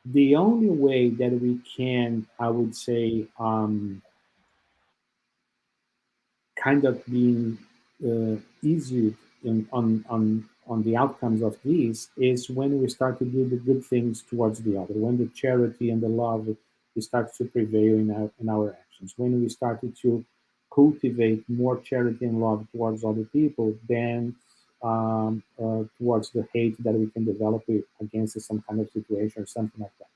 The only way that we can, I would say, kind of being easy on the outcomes of these is when we start to do the good things towards the other, when the charity and the love starts to prevail in our actions, when we started to cultivate more charity and love towards other people than towards the hate that we can develop against some kind of situation or something like that.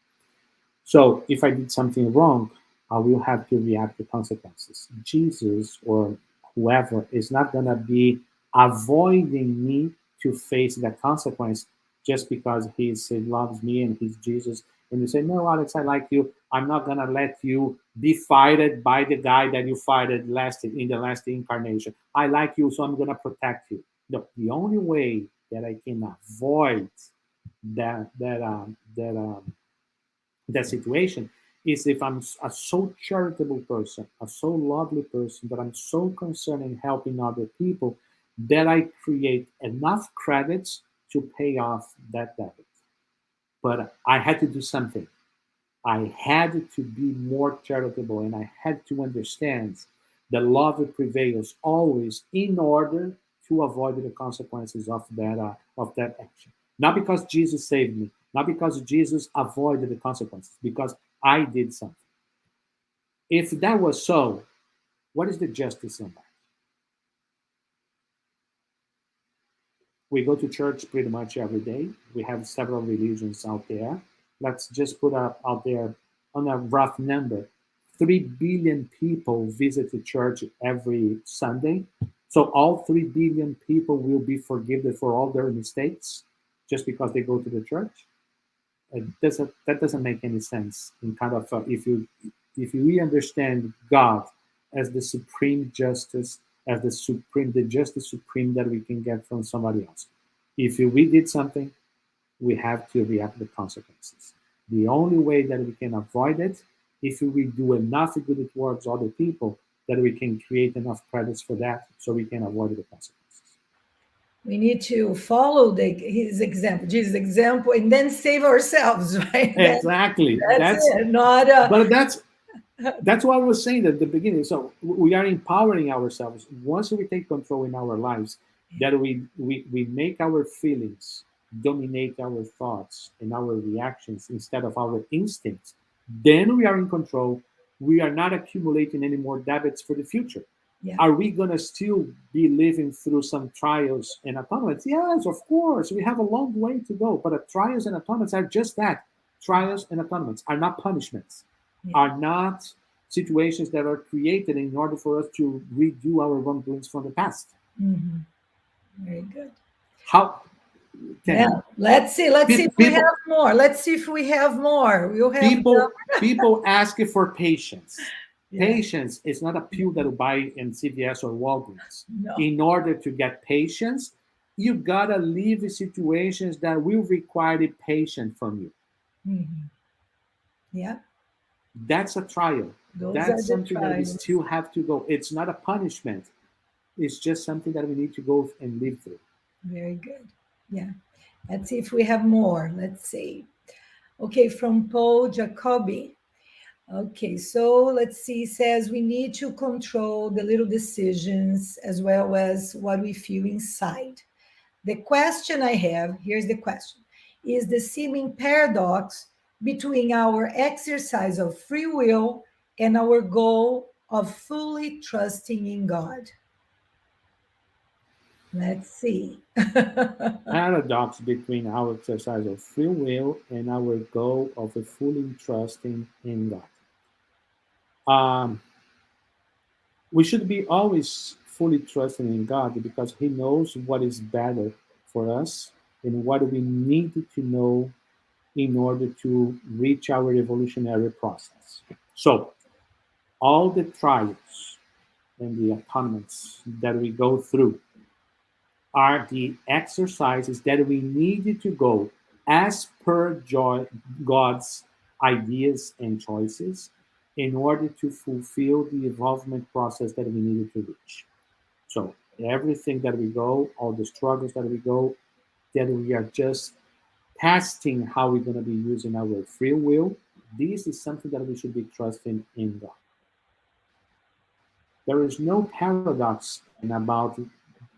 So if I did something wrong, I will have to react to consequences. Jesus or whoever is not going to be avoiding me to face that consequence just because he loves me and he's Jesus. And you say, no, Alex, I like you. I'm not going to let you be fighted by the guy that you fighted in the last incarnation. I like you, so I'm going to protect you. No, the only way that I can avoid that situation is if I'm a so charitable person, a so lovely person, that I'm so concerned in helping other people that I create enough credits to pay off that debit. But I had to do something. I had to be more charitable and I had to understand that love prevails always in order to avoid the consequences of that action. Not because Jesus saved me, not because Jesus avoided the consequences, because I did something. If that was so, what is the justice in that? We go to church pretty much every day. We have several religions out there. Let's just put out there on a rough number. 3 billion people visit the church every Sunday. So all 3 billion people will be forgiven for all their mistakes just because they go to the church. That doesn't make any sense. In kind of if you understand God as the supreme justice, as the justice supreme that we can get from somebody else. If we did something, we have to react to the consequences. The only way that we can avoid it, if we do enough good towards other people, that we can create enough credits for that, so we can avoid the consequences. We need to follow his example, Jesus' example, and then save ourselves, right? Exactly. That's it. Not But that's what I was saying at the beginning. So we are empowering ourselves once we take control in our lives, that we make our feelings dominate our thoughts and our reactions instead of our instincts. Then we are in control. We are not accumulating any more debits for the future. yeah. Are we going to still be living through some trials and atonements? Yes, of course. We have a long way to go. But trials and atonements are just that. Trials and atonements are not punishments, are not situations that are created in order for us to redo our wrongdoings from the past. Mm-hmm. Very good. How? Yeah. Let's see. Let's see if we have more. Let's see if we have more. We'll have people ask for patience. Yeah. Patience is not a pill that you buy in CVS or Walgreens. No. In order to get patience, you gotta live situations that will require the patience from you. Mm-hmm. Yeah. That's a trial. Those That's are the something that we trials. still have to go. It's not a punishment. It's just something that we need to go and live through. Very good. Yeah. Let's see if we have more. Let's see. Okay, from Paul Jacobi. Okay, so let's see. It says we need to control the little decisions as well as what we feel inside. The question I have, here's the question, is the seeming paradox between our exercise of free will and our goal of fully trusting in God. Let's see. Paradox between our exercise of free will and our goal of a fully trusting in God. Um, we should be always fully trusting in God because He knows what is better for us and what we need to know in order to reach our evolutionary process. So, all the trials and the atonements that we go through are the exercises that we need to go as per God's ideas and choices in order to fulfill the evolvement process that we needed to reach. So everything that we go, all the struggles that we go, that we are just testing how we're going to be using our free will. This is something that we should be trusting in God. There is no paradox in about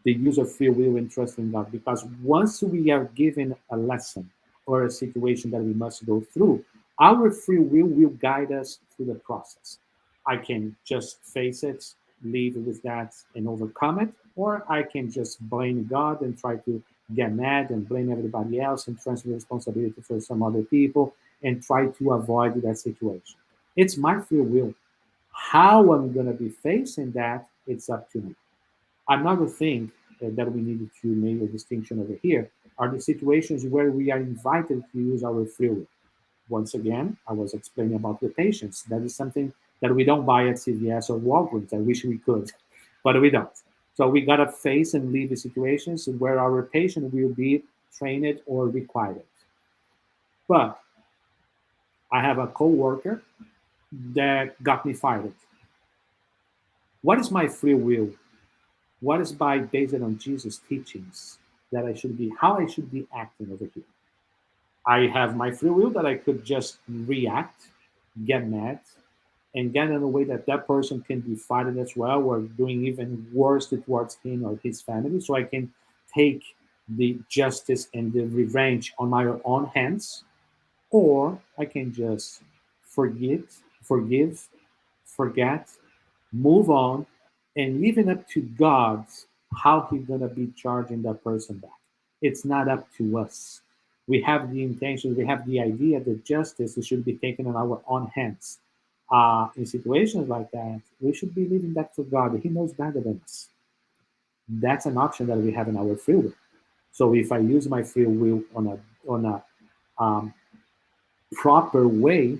the use of free will and trust in God because once we are given a lesson or a situation that we must go through, our free will guide us through the process. I can just face it, live with that, and overcome it, or I can just blame God and try to get mad and blame everybody else and transfer responsibility for some other people and try to avoid that situation. It's my free will. How I'm going to be facing that, it's up to me. Another thing that we needed to make a distinction over here are the situations where we are invited to use our free will. Once again, I was explaining about the patience. That is something that we don't buy at CVS or Walgreens. I wish we could, but we don't. So we gotta face and live the situations where our patient will be trained or required. But I have a coworker that got me fired. What is my free will? What is by based on Jesus' teachings that I should be, how I should be acting over here? I have my free will that I could just react, get mad, and get in a way that that person can be fighting as well, or doing even worse towards him or his family. So I can take the justice and the revenge on my own hands, or I can just forgive, forget, move on, and leave it up to God how He's gonna be charging that person back. It's not up to us. We have the intention, we have the idea that justice should be taken in our own hands. In situations like that, we should be leaving that to God. He knows better than us. That's an option that we have in our free will. So if I use my free will on a um, proper way,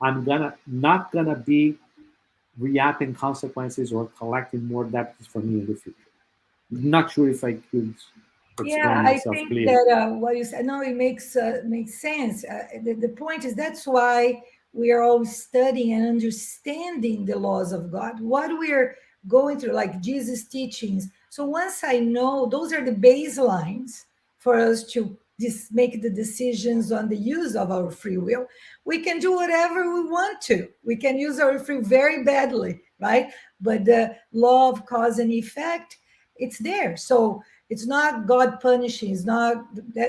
I'm gonna not gonna be reaping consequences or collecting more debts for me in the future. Not sure if I could Yeah, explain I myself think clearly. that what you said, no, it makes sense. The point is that's why we are all studying and understanding the laws of God, what we're going through, like Jesus' teachings. So once I know, those are the baselines for us to make the decisions on the use of our free will. We can do whatever we want to. We can use our free very badly, right? But the law of cause and effect, it's there. So it's not God punishing. It's not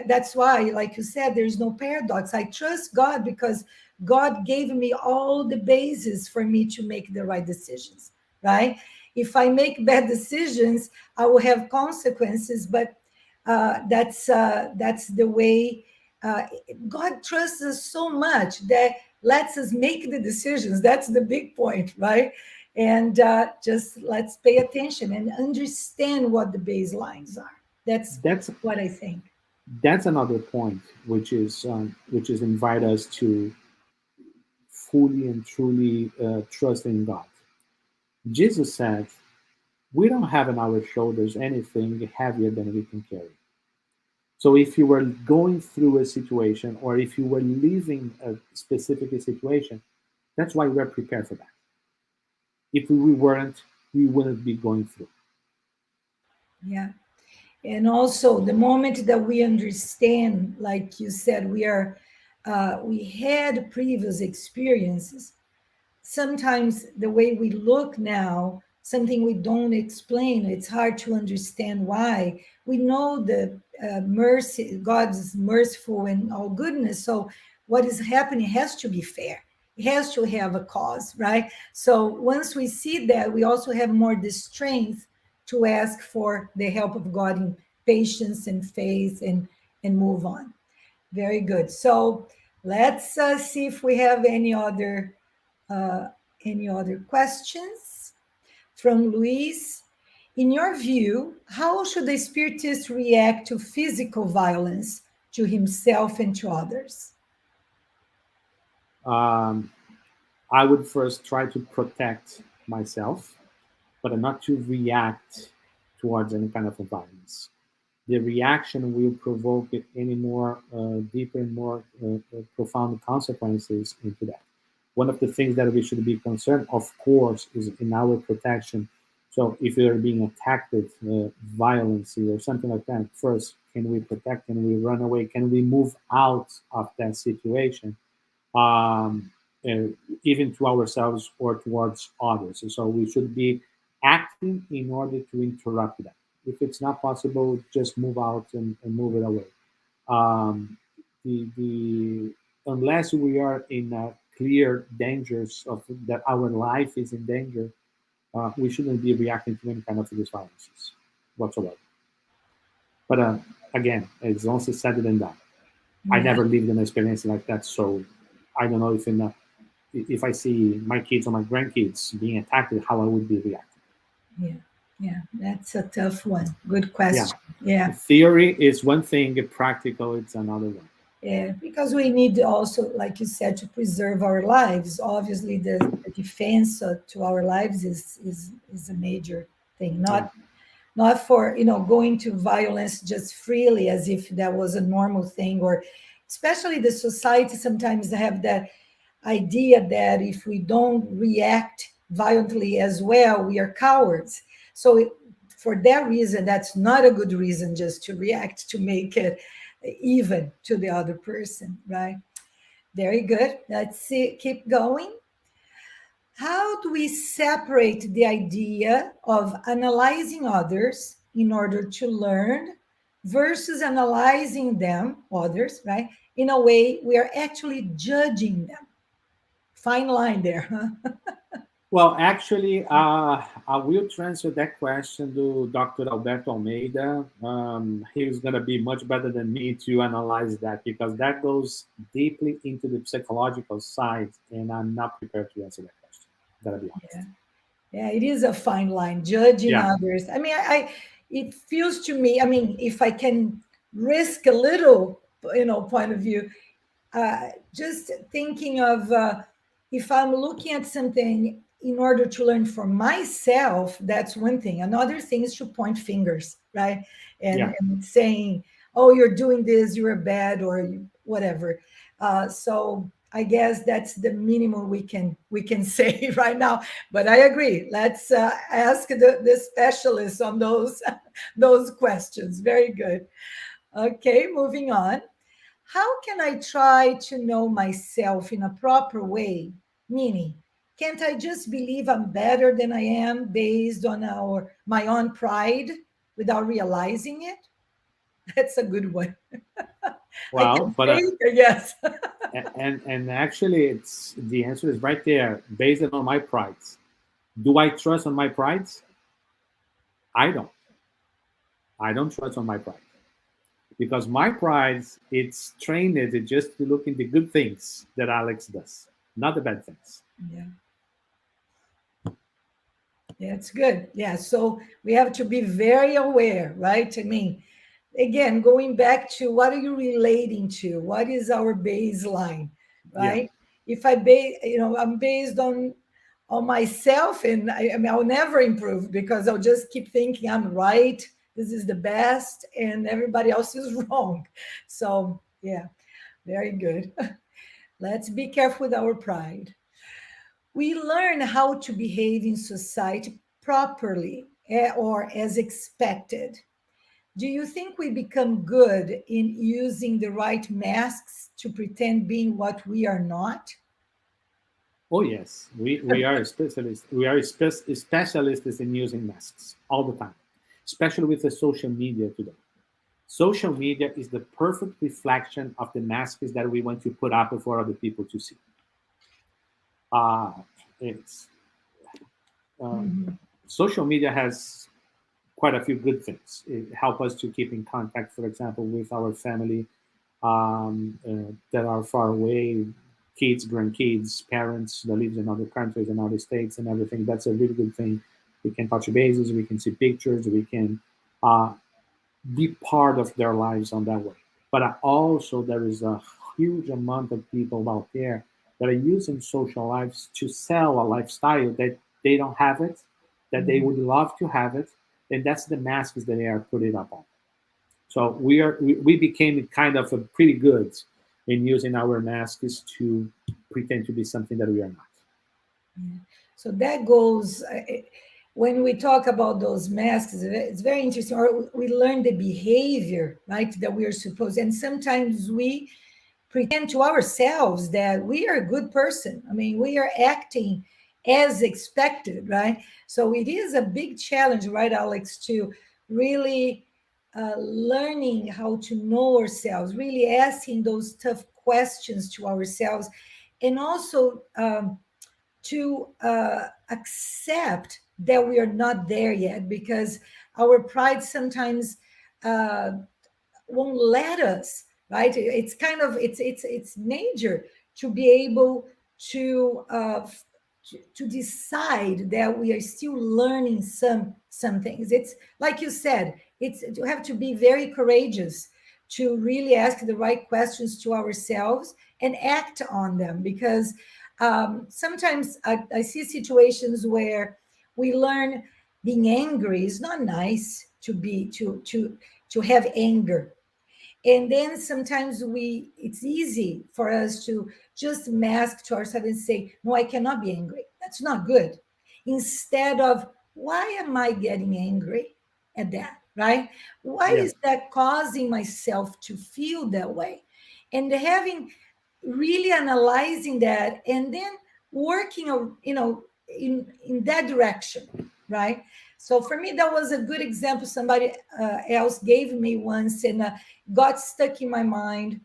that's why, like you said, there's no paradox. I trust God because God gave me all the basis for me to make the right decisions, right? If I make bad decisions, I will have consequences, but that's the way uh, God trusts us so much that lets us make the decisions. That's the big point, right? And just let's pay attention and understand what the baselines are. That's That's what I think. that's another point, which is invite us to fully and truly trust in God. Jesus said, "We don't have on our shoulders anything heavier than we can carry." So if you were going through a situation or if you were living a specific situation, that's why we're prepared for that. If we weren't, we wouldn't be going through. Yeah. And also the moment that we understand, like you said, we had previous experiences. sometimes the way we look now, something we don't explain, it's hard to understand why. We know the mercy, God is merciful and all goodness. So what is happening has to be fair. It has to have a cause, right? So once we see that, we also have more the strength to ask for the help of God in patience and faith and move on. Very good. So let's see if we have uh, any other questions from Luis. In your view, how should the spiritist react to physical violence to himself and to others? Um, I would first try to protect myself, but not to react towards any kind of violence. The reaction will provoke any more deeper and more profound consequences into that. One of the things that we should be concerned, of course, is in our protection. So if we are being attacked with violence or something like that, first, can we protect? Can we run away? Can we move out of that situation? um, uh, Even to ourselves or towards others. And so we should be acting in order to interrupt that. If it's not possible, just move out and move it away. Um, the Unless we are in clear dangers of that our life is in danger, we shouldn't be reacting to any kind of these violences whatsoever. But again, it's also said and done. I Yeah, never lived an experience like that, so I don't know if I see my kids or my grandkids being attacked, how I would be reacting. yeah, yeah. That's a tough one. Good Yeah, question. Yeah. theory is one thing, practical it's another one. Yeah, because we need also, like you said, to preserve our lives. Obviously, the defense to our lives is a major thing. Yeah, Not for going to violence just freely as if that was a normal thing, or especially the society sometimes have that idea that if we don't react violently as well, we are cowards. So for that reason, that's not a good reason just to react to make it even to the other person, right? Very good. Let's see, keep going. How do we separate the idea of analyzing others in order to learn versus analyzing them, others, right? In a way we are actually judging them. Fine line there, huh? well, actually, I will transfer that question to Dr. Alberto Almeida. He's going to be much better than me to analyze that because that goes deeply into the psychological side, and I'm not prepared to answer that question. Gotta be Yeah. honest. Yeah, it is a fine line, judging Yeah, others. I mean, it feels to me, I mean, if I can risk a little, point of view, just thinking of if I'm looking at something in order to learn for myself, that's one thing. Another thing is to point fingers, right? yeah. And saying, oh, you're doing this, you're bad, or whatever. So I guess that's the minimum we can say right now. But I agree. Let's ask the specialists on those those questions. Very good. Okay, moving on. How can I try to know myself in a proper way? Meaning, can't I just believe I'm better than I am based on my own pride without realizing it? That's a good one. I Well, can but say yes. and actually, it's the answer is right there, based on my pride. Do I trust on my pride? I don't. I don't trust on my pride because my pride it's trained just to look in the good things that Alex does, not the bad things. Yeah, yeah, it's good. Yeah, so we have to be very aware, right? I mean, again, going back to what are you relating to? What is our baseline, Yeah, right? If I'm based on myself, and I mean, I'll never improve because I'll just keep thinking I'm right. This is the best, and everybody else is wrong. So, yeah, very good. Let's be careful with our pride. We learn how to behave in society properly or as expected. Do you think we become good in using the right masks to pretend being what we are not? Oh yes, we are specialists. We are specialists in using masks all the time, especially with the social media today. Social media is the perfect reflection of the masks that we want to put up for other people to see. Uh, it's uh, Mhm. Social media has quite a few good things. It helps us to keep in contact, for example, with our family that are far away, kids, grandkids, parents that live in other countries and other states and everything. That's a really good thing. We can touch bases, we can see pictures, we can uh, be part of their lives on that way. But also, there is a huge amount of people out there that are using social lives to sell a lifestyle that they don't have it, that they Mhm. would love to have it, and that's the masks that they are putting up on. So we became kind of a pretty good in using our masks to pretend to be something that we are not. Yeah. So that goes, when we talk about those masks, it's very interesting. Or we learn the behavior, right, that we are supposed, and sometimes we pretend to ourselves that we are a good person. I mean, we are acting as expected, right? So it is a big challenge, right, Alex, to really learning how to know ourselves, really asking those tough questions to ourselves, and also to accept that we are not there yet, because our pride sometimes uh, won't let us, right? It's kind of it's major to be able to to decide that we are still learning some things. It's like you said, it's you have to be very courageous to really ask the right questions to ourselves and act on them, because sometimes I see situations where we learn being angry is not nice, to be to have anger. And then sometimes we it's easy for us to just mask to ourselves and say, no, I cannot be angry, that's not good, instead of, why am I getting angry at that, right? Why Yeah, is that causing myself to feel that way? And having really analyzing that, and then working in that direction, right? So for me, that was a good example somebody else gave me once, and got stuck in my mind,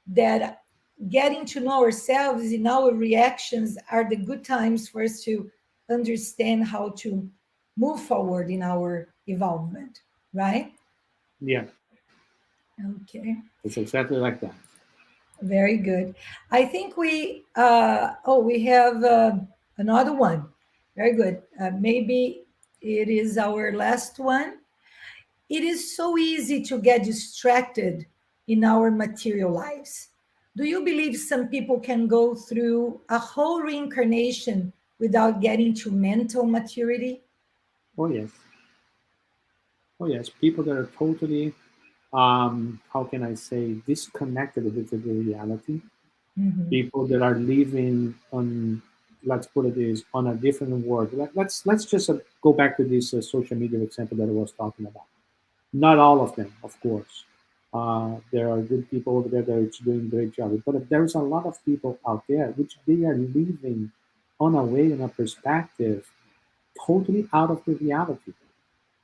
that getting to know ourselves in our reactions are the good times for us to understand how to move forward in our involvement, right? yeah, Okay, it's exactly like that. very good. I think we have another one. Very good. Maybe it is our last one. It is so easy to get distracted in our material lives. Do you believe some people can go through a whole reincarnation without getting to mental maturity? Oh yes, oh yes. People that are totally, how can I say, disconnected with the reality. Mhm. People that are living on, let's put it this, on a different world. Let's just go back to this social media example that I was talking about. Not all of them, of course. There are good people over there that are doing a great job, but there's a lot of people out there which they are living on a way and a perspective totally out of the reality.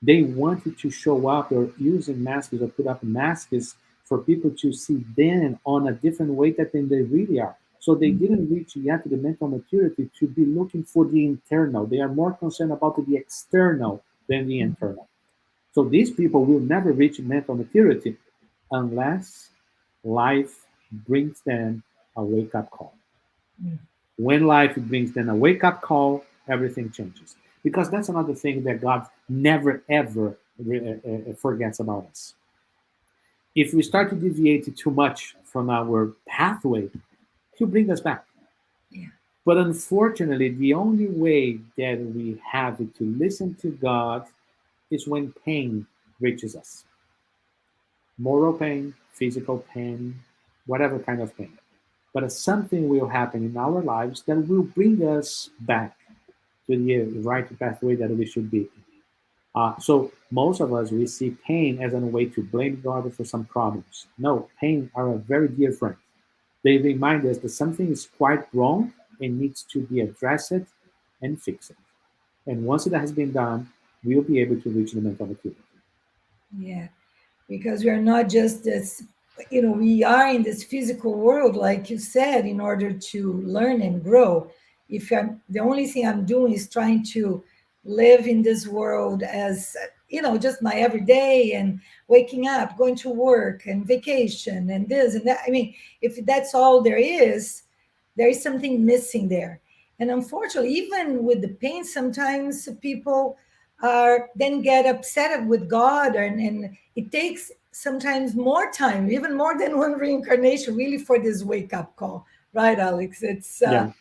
They wanted to show up or using masks or put up masks for people to see them on a different way that than they really are. So they didn't reach yet to the mental maturity to be looking for the internal. They are more concerned about the external than the internal. So these people will never reach mental maturity unless life brings them a wake up call. When life brings them a wake up call, everything changes. Because that's another thing that God never ever forgets about us. If we start to deviate too much from our pathway, He'll bring us back. Yeah. But unfortunately, the only way that we have to listen to God is when pain reaches us, moral pain, physical pain, whatever kind of pain. But something will happen in our lives that will bring us back to the right pathway that we should be. So most of us, we see pain as a way to blame God for some problems. No, pain are a very dear friend. They remind us that something is quite wrong, it needs to be addressed and fixed. And once it has been done, we'll be able to reach the mental acuity. Yeah, because we are not just this, we are in this physical world, like you said, in order to learn and grow. If I'm the only thing I'm doing is trying to live in this world as, just my everyday and waking up, going to work and vacation and this and that. I mean, if that's all there is something missing there. And unfortunately, even with the pain, sometimes people are then get upset with God, and it takes sometimes more time, even more than one reincarnation, really, for this wake up call, right, Alex? Yeah.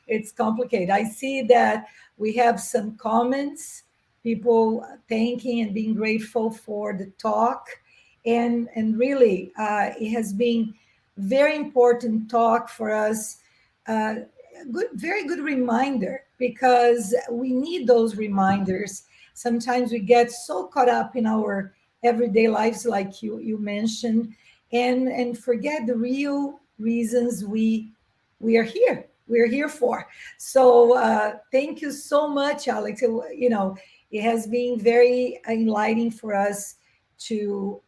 It's complicated. I see that we have some comments, people thanking and being grateful for the talk, and really, it has been very important talk for us. Good, very good reminder, because we need those reminders. Sometimes we get so caught up in our everyday lives, like you mentioned, and forget the real reasons we are here. We're here for. So thank you so much, Alex. It has been very enlightening for us to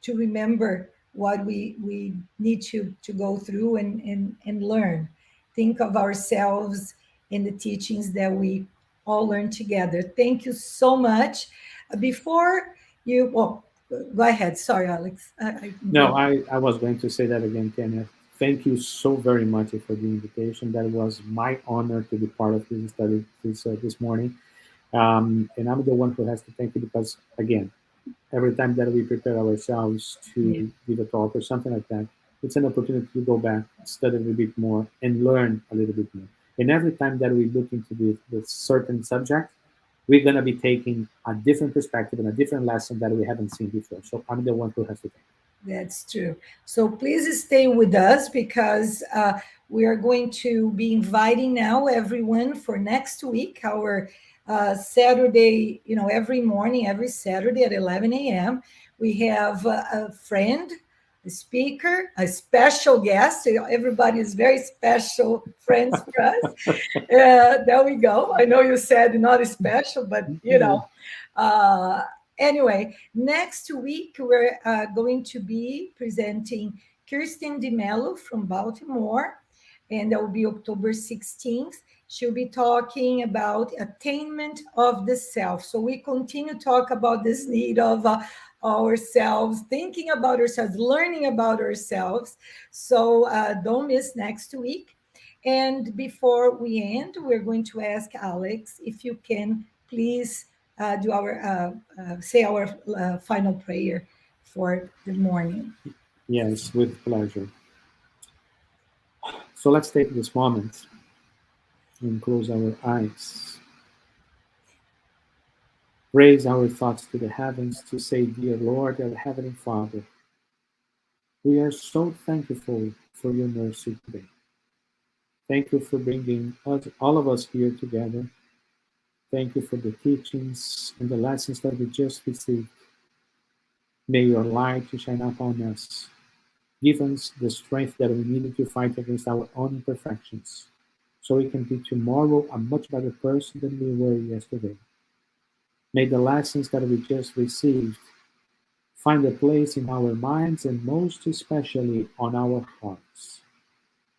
remember what we need to go through and learn. Think of ourselves in the teachings that we all learn together. Thank you so much. Before well, go ahead. Sorry, Alex. No, I was going to say that again, Tanya. Thank you so very much for the invitation. That was my honor to be part of this study this morning. And I'm the one who has to thank you because, again, every time that we prepare ourselves Yeah. to give a talk or something like that, it's an opportunity to go back, study a little bit more, and learn a little bit more. And every time that we look into the certain subject, we're going to be taking a different perspective and a different lesson that we haven't seen before. So I'm the one who has to thank That's true. So please stay with us, because we are going to be inviting now everyone for next week, our Saturday, every morning, every Saturday at 11 a.m. We have a friend, a speaker, a special guest. Everybody is very special friends for us. There we go. I know you said not special, but you. Uh, anyway, next week we're going to be presenting Kirsten DeMello from Baltimore, and that will be October 16th. She'll be talking about attainment of the self. So we continue to talk about this need of ourselves, thinking about ourselves, learning about ourselves. So don't miss next week. And before we end, we're going to ask Alex if you can please do our say our final prayer for the morning. Yes, with pleasure. So let's take this moment and close our eyes. Raise our thoughts to the heavens to say, Dear Lord, our Heavenly Father, we are so thankful for your mercy today. Thank you for bringing us, all of us here together. Thank you for the teachings and the lessons that we just received. May your light shine upon us. Give us the strength that we needed to fight against our own imperfections, so we can be tomorrow a much better person than we were yesterday. May the lessons that we just received find a place in our minds and most especially on our hearts,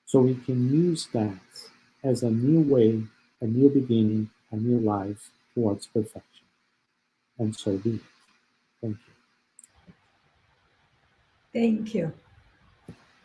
so we can use that as a new way, a new beginning, a new life towards perfection. And so be it. Thank you. Thank you.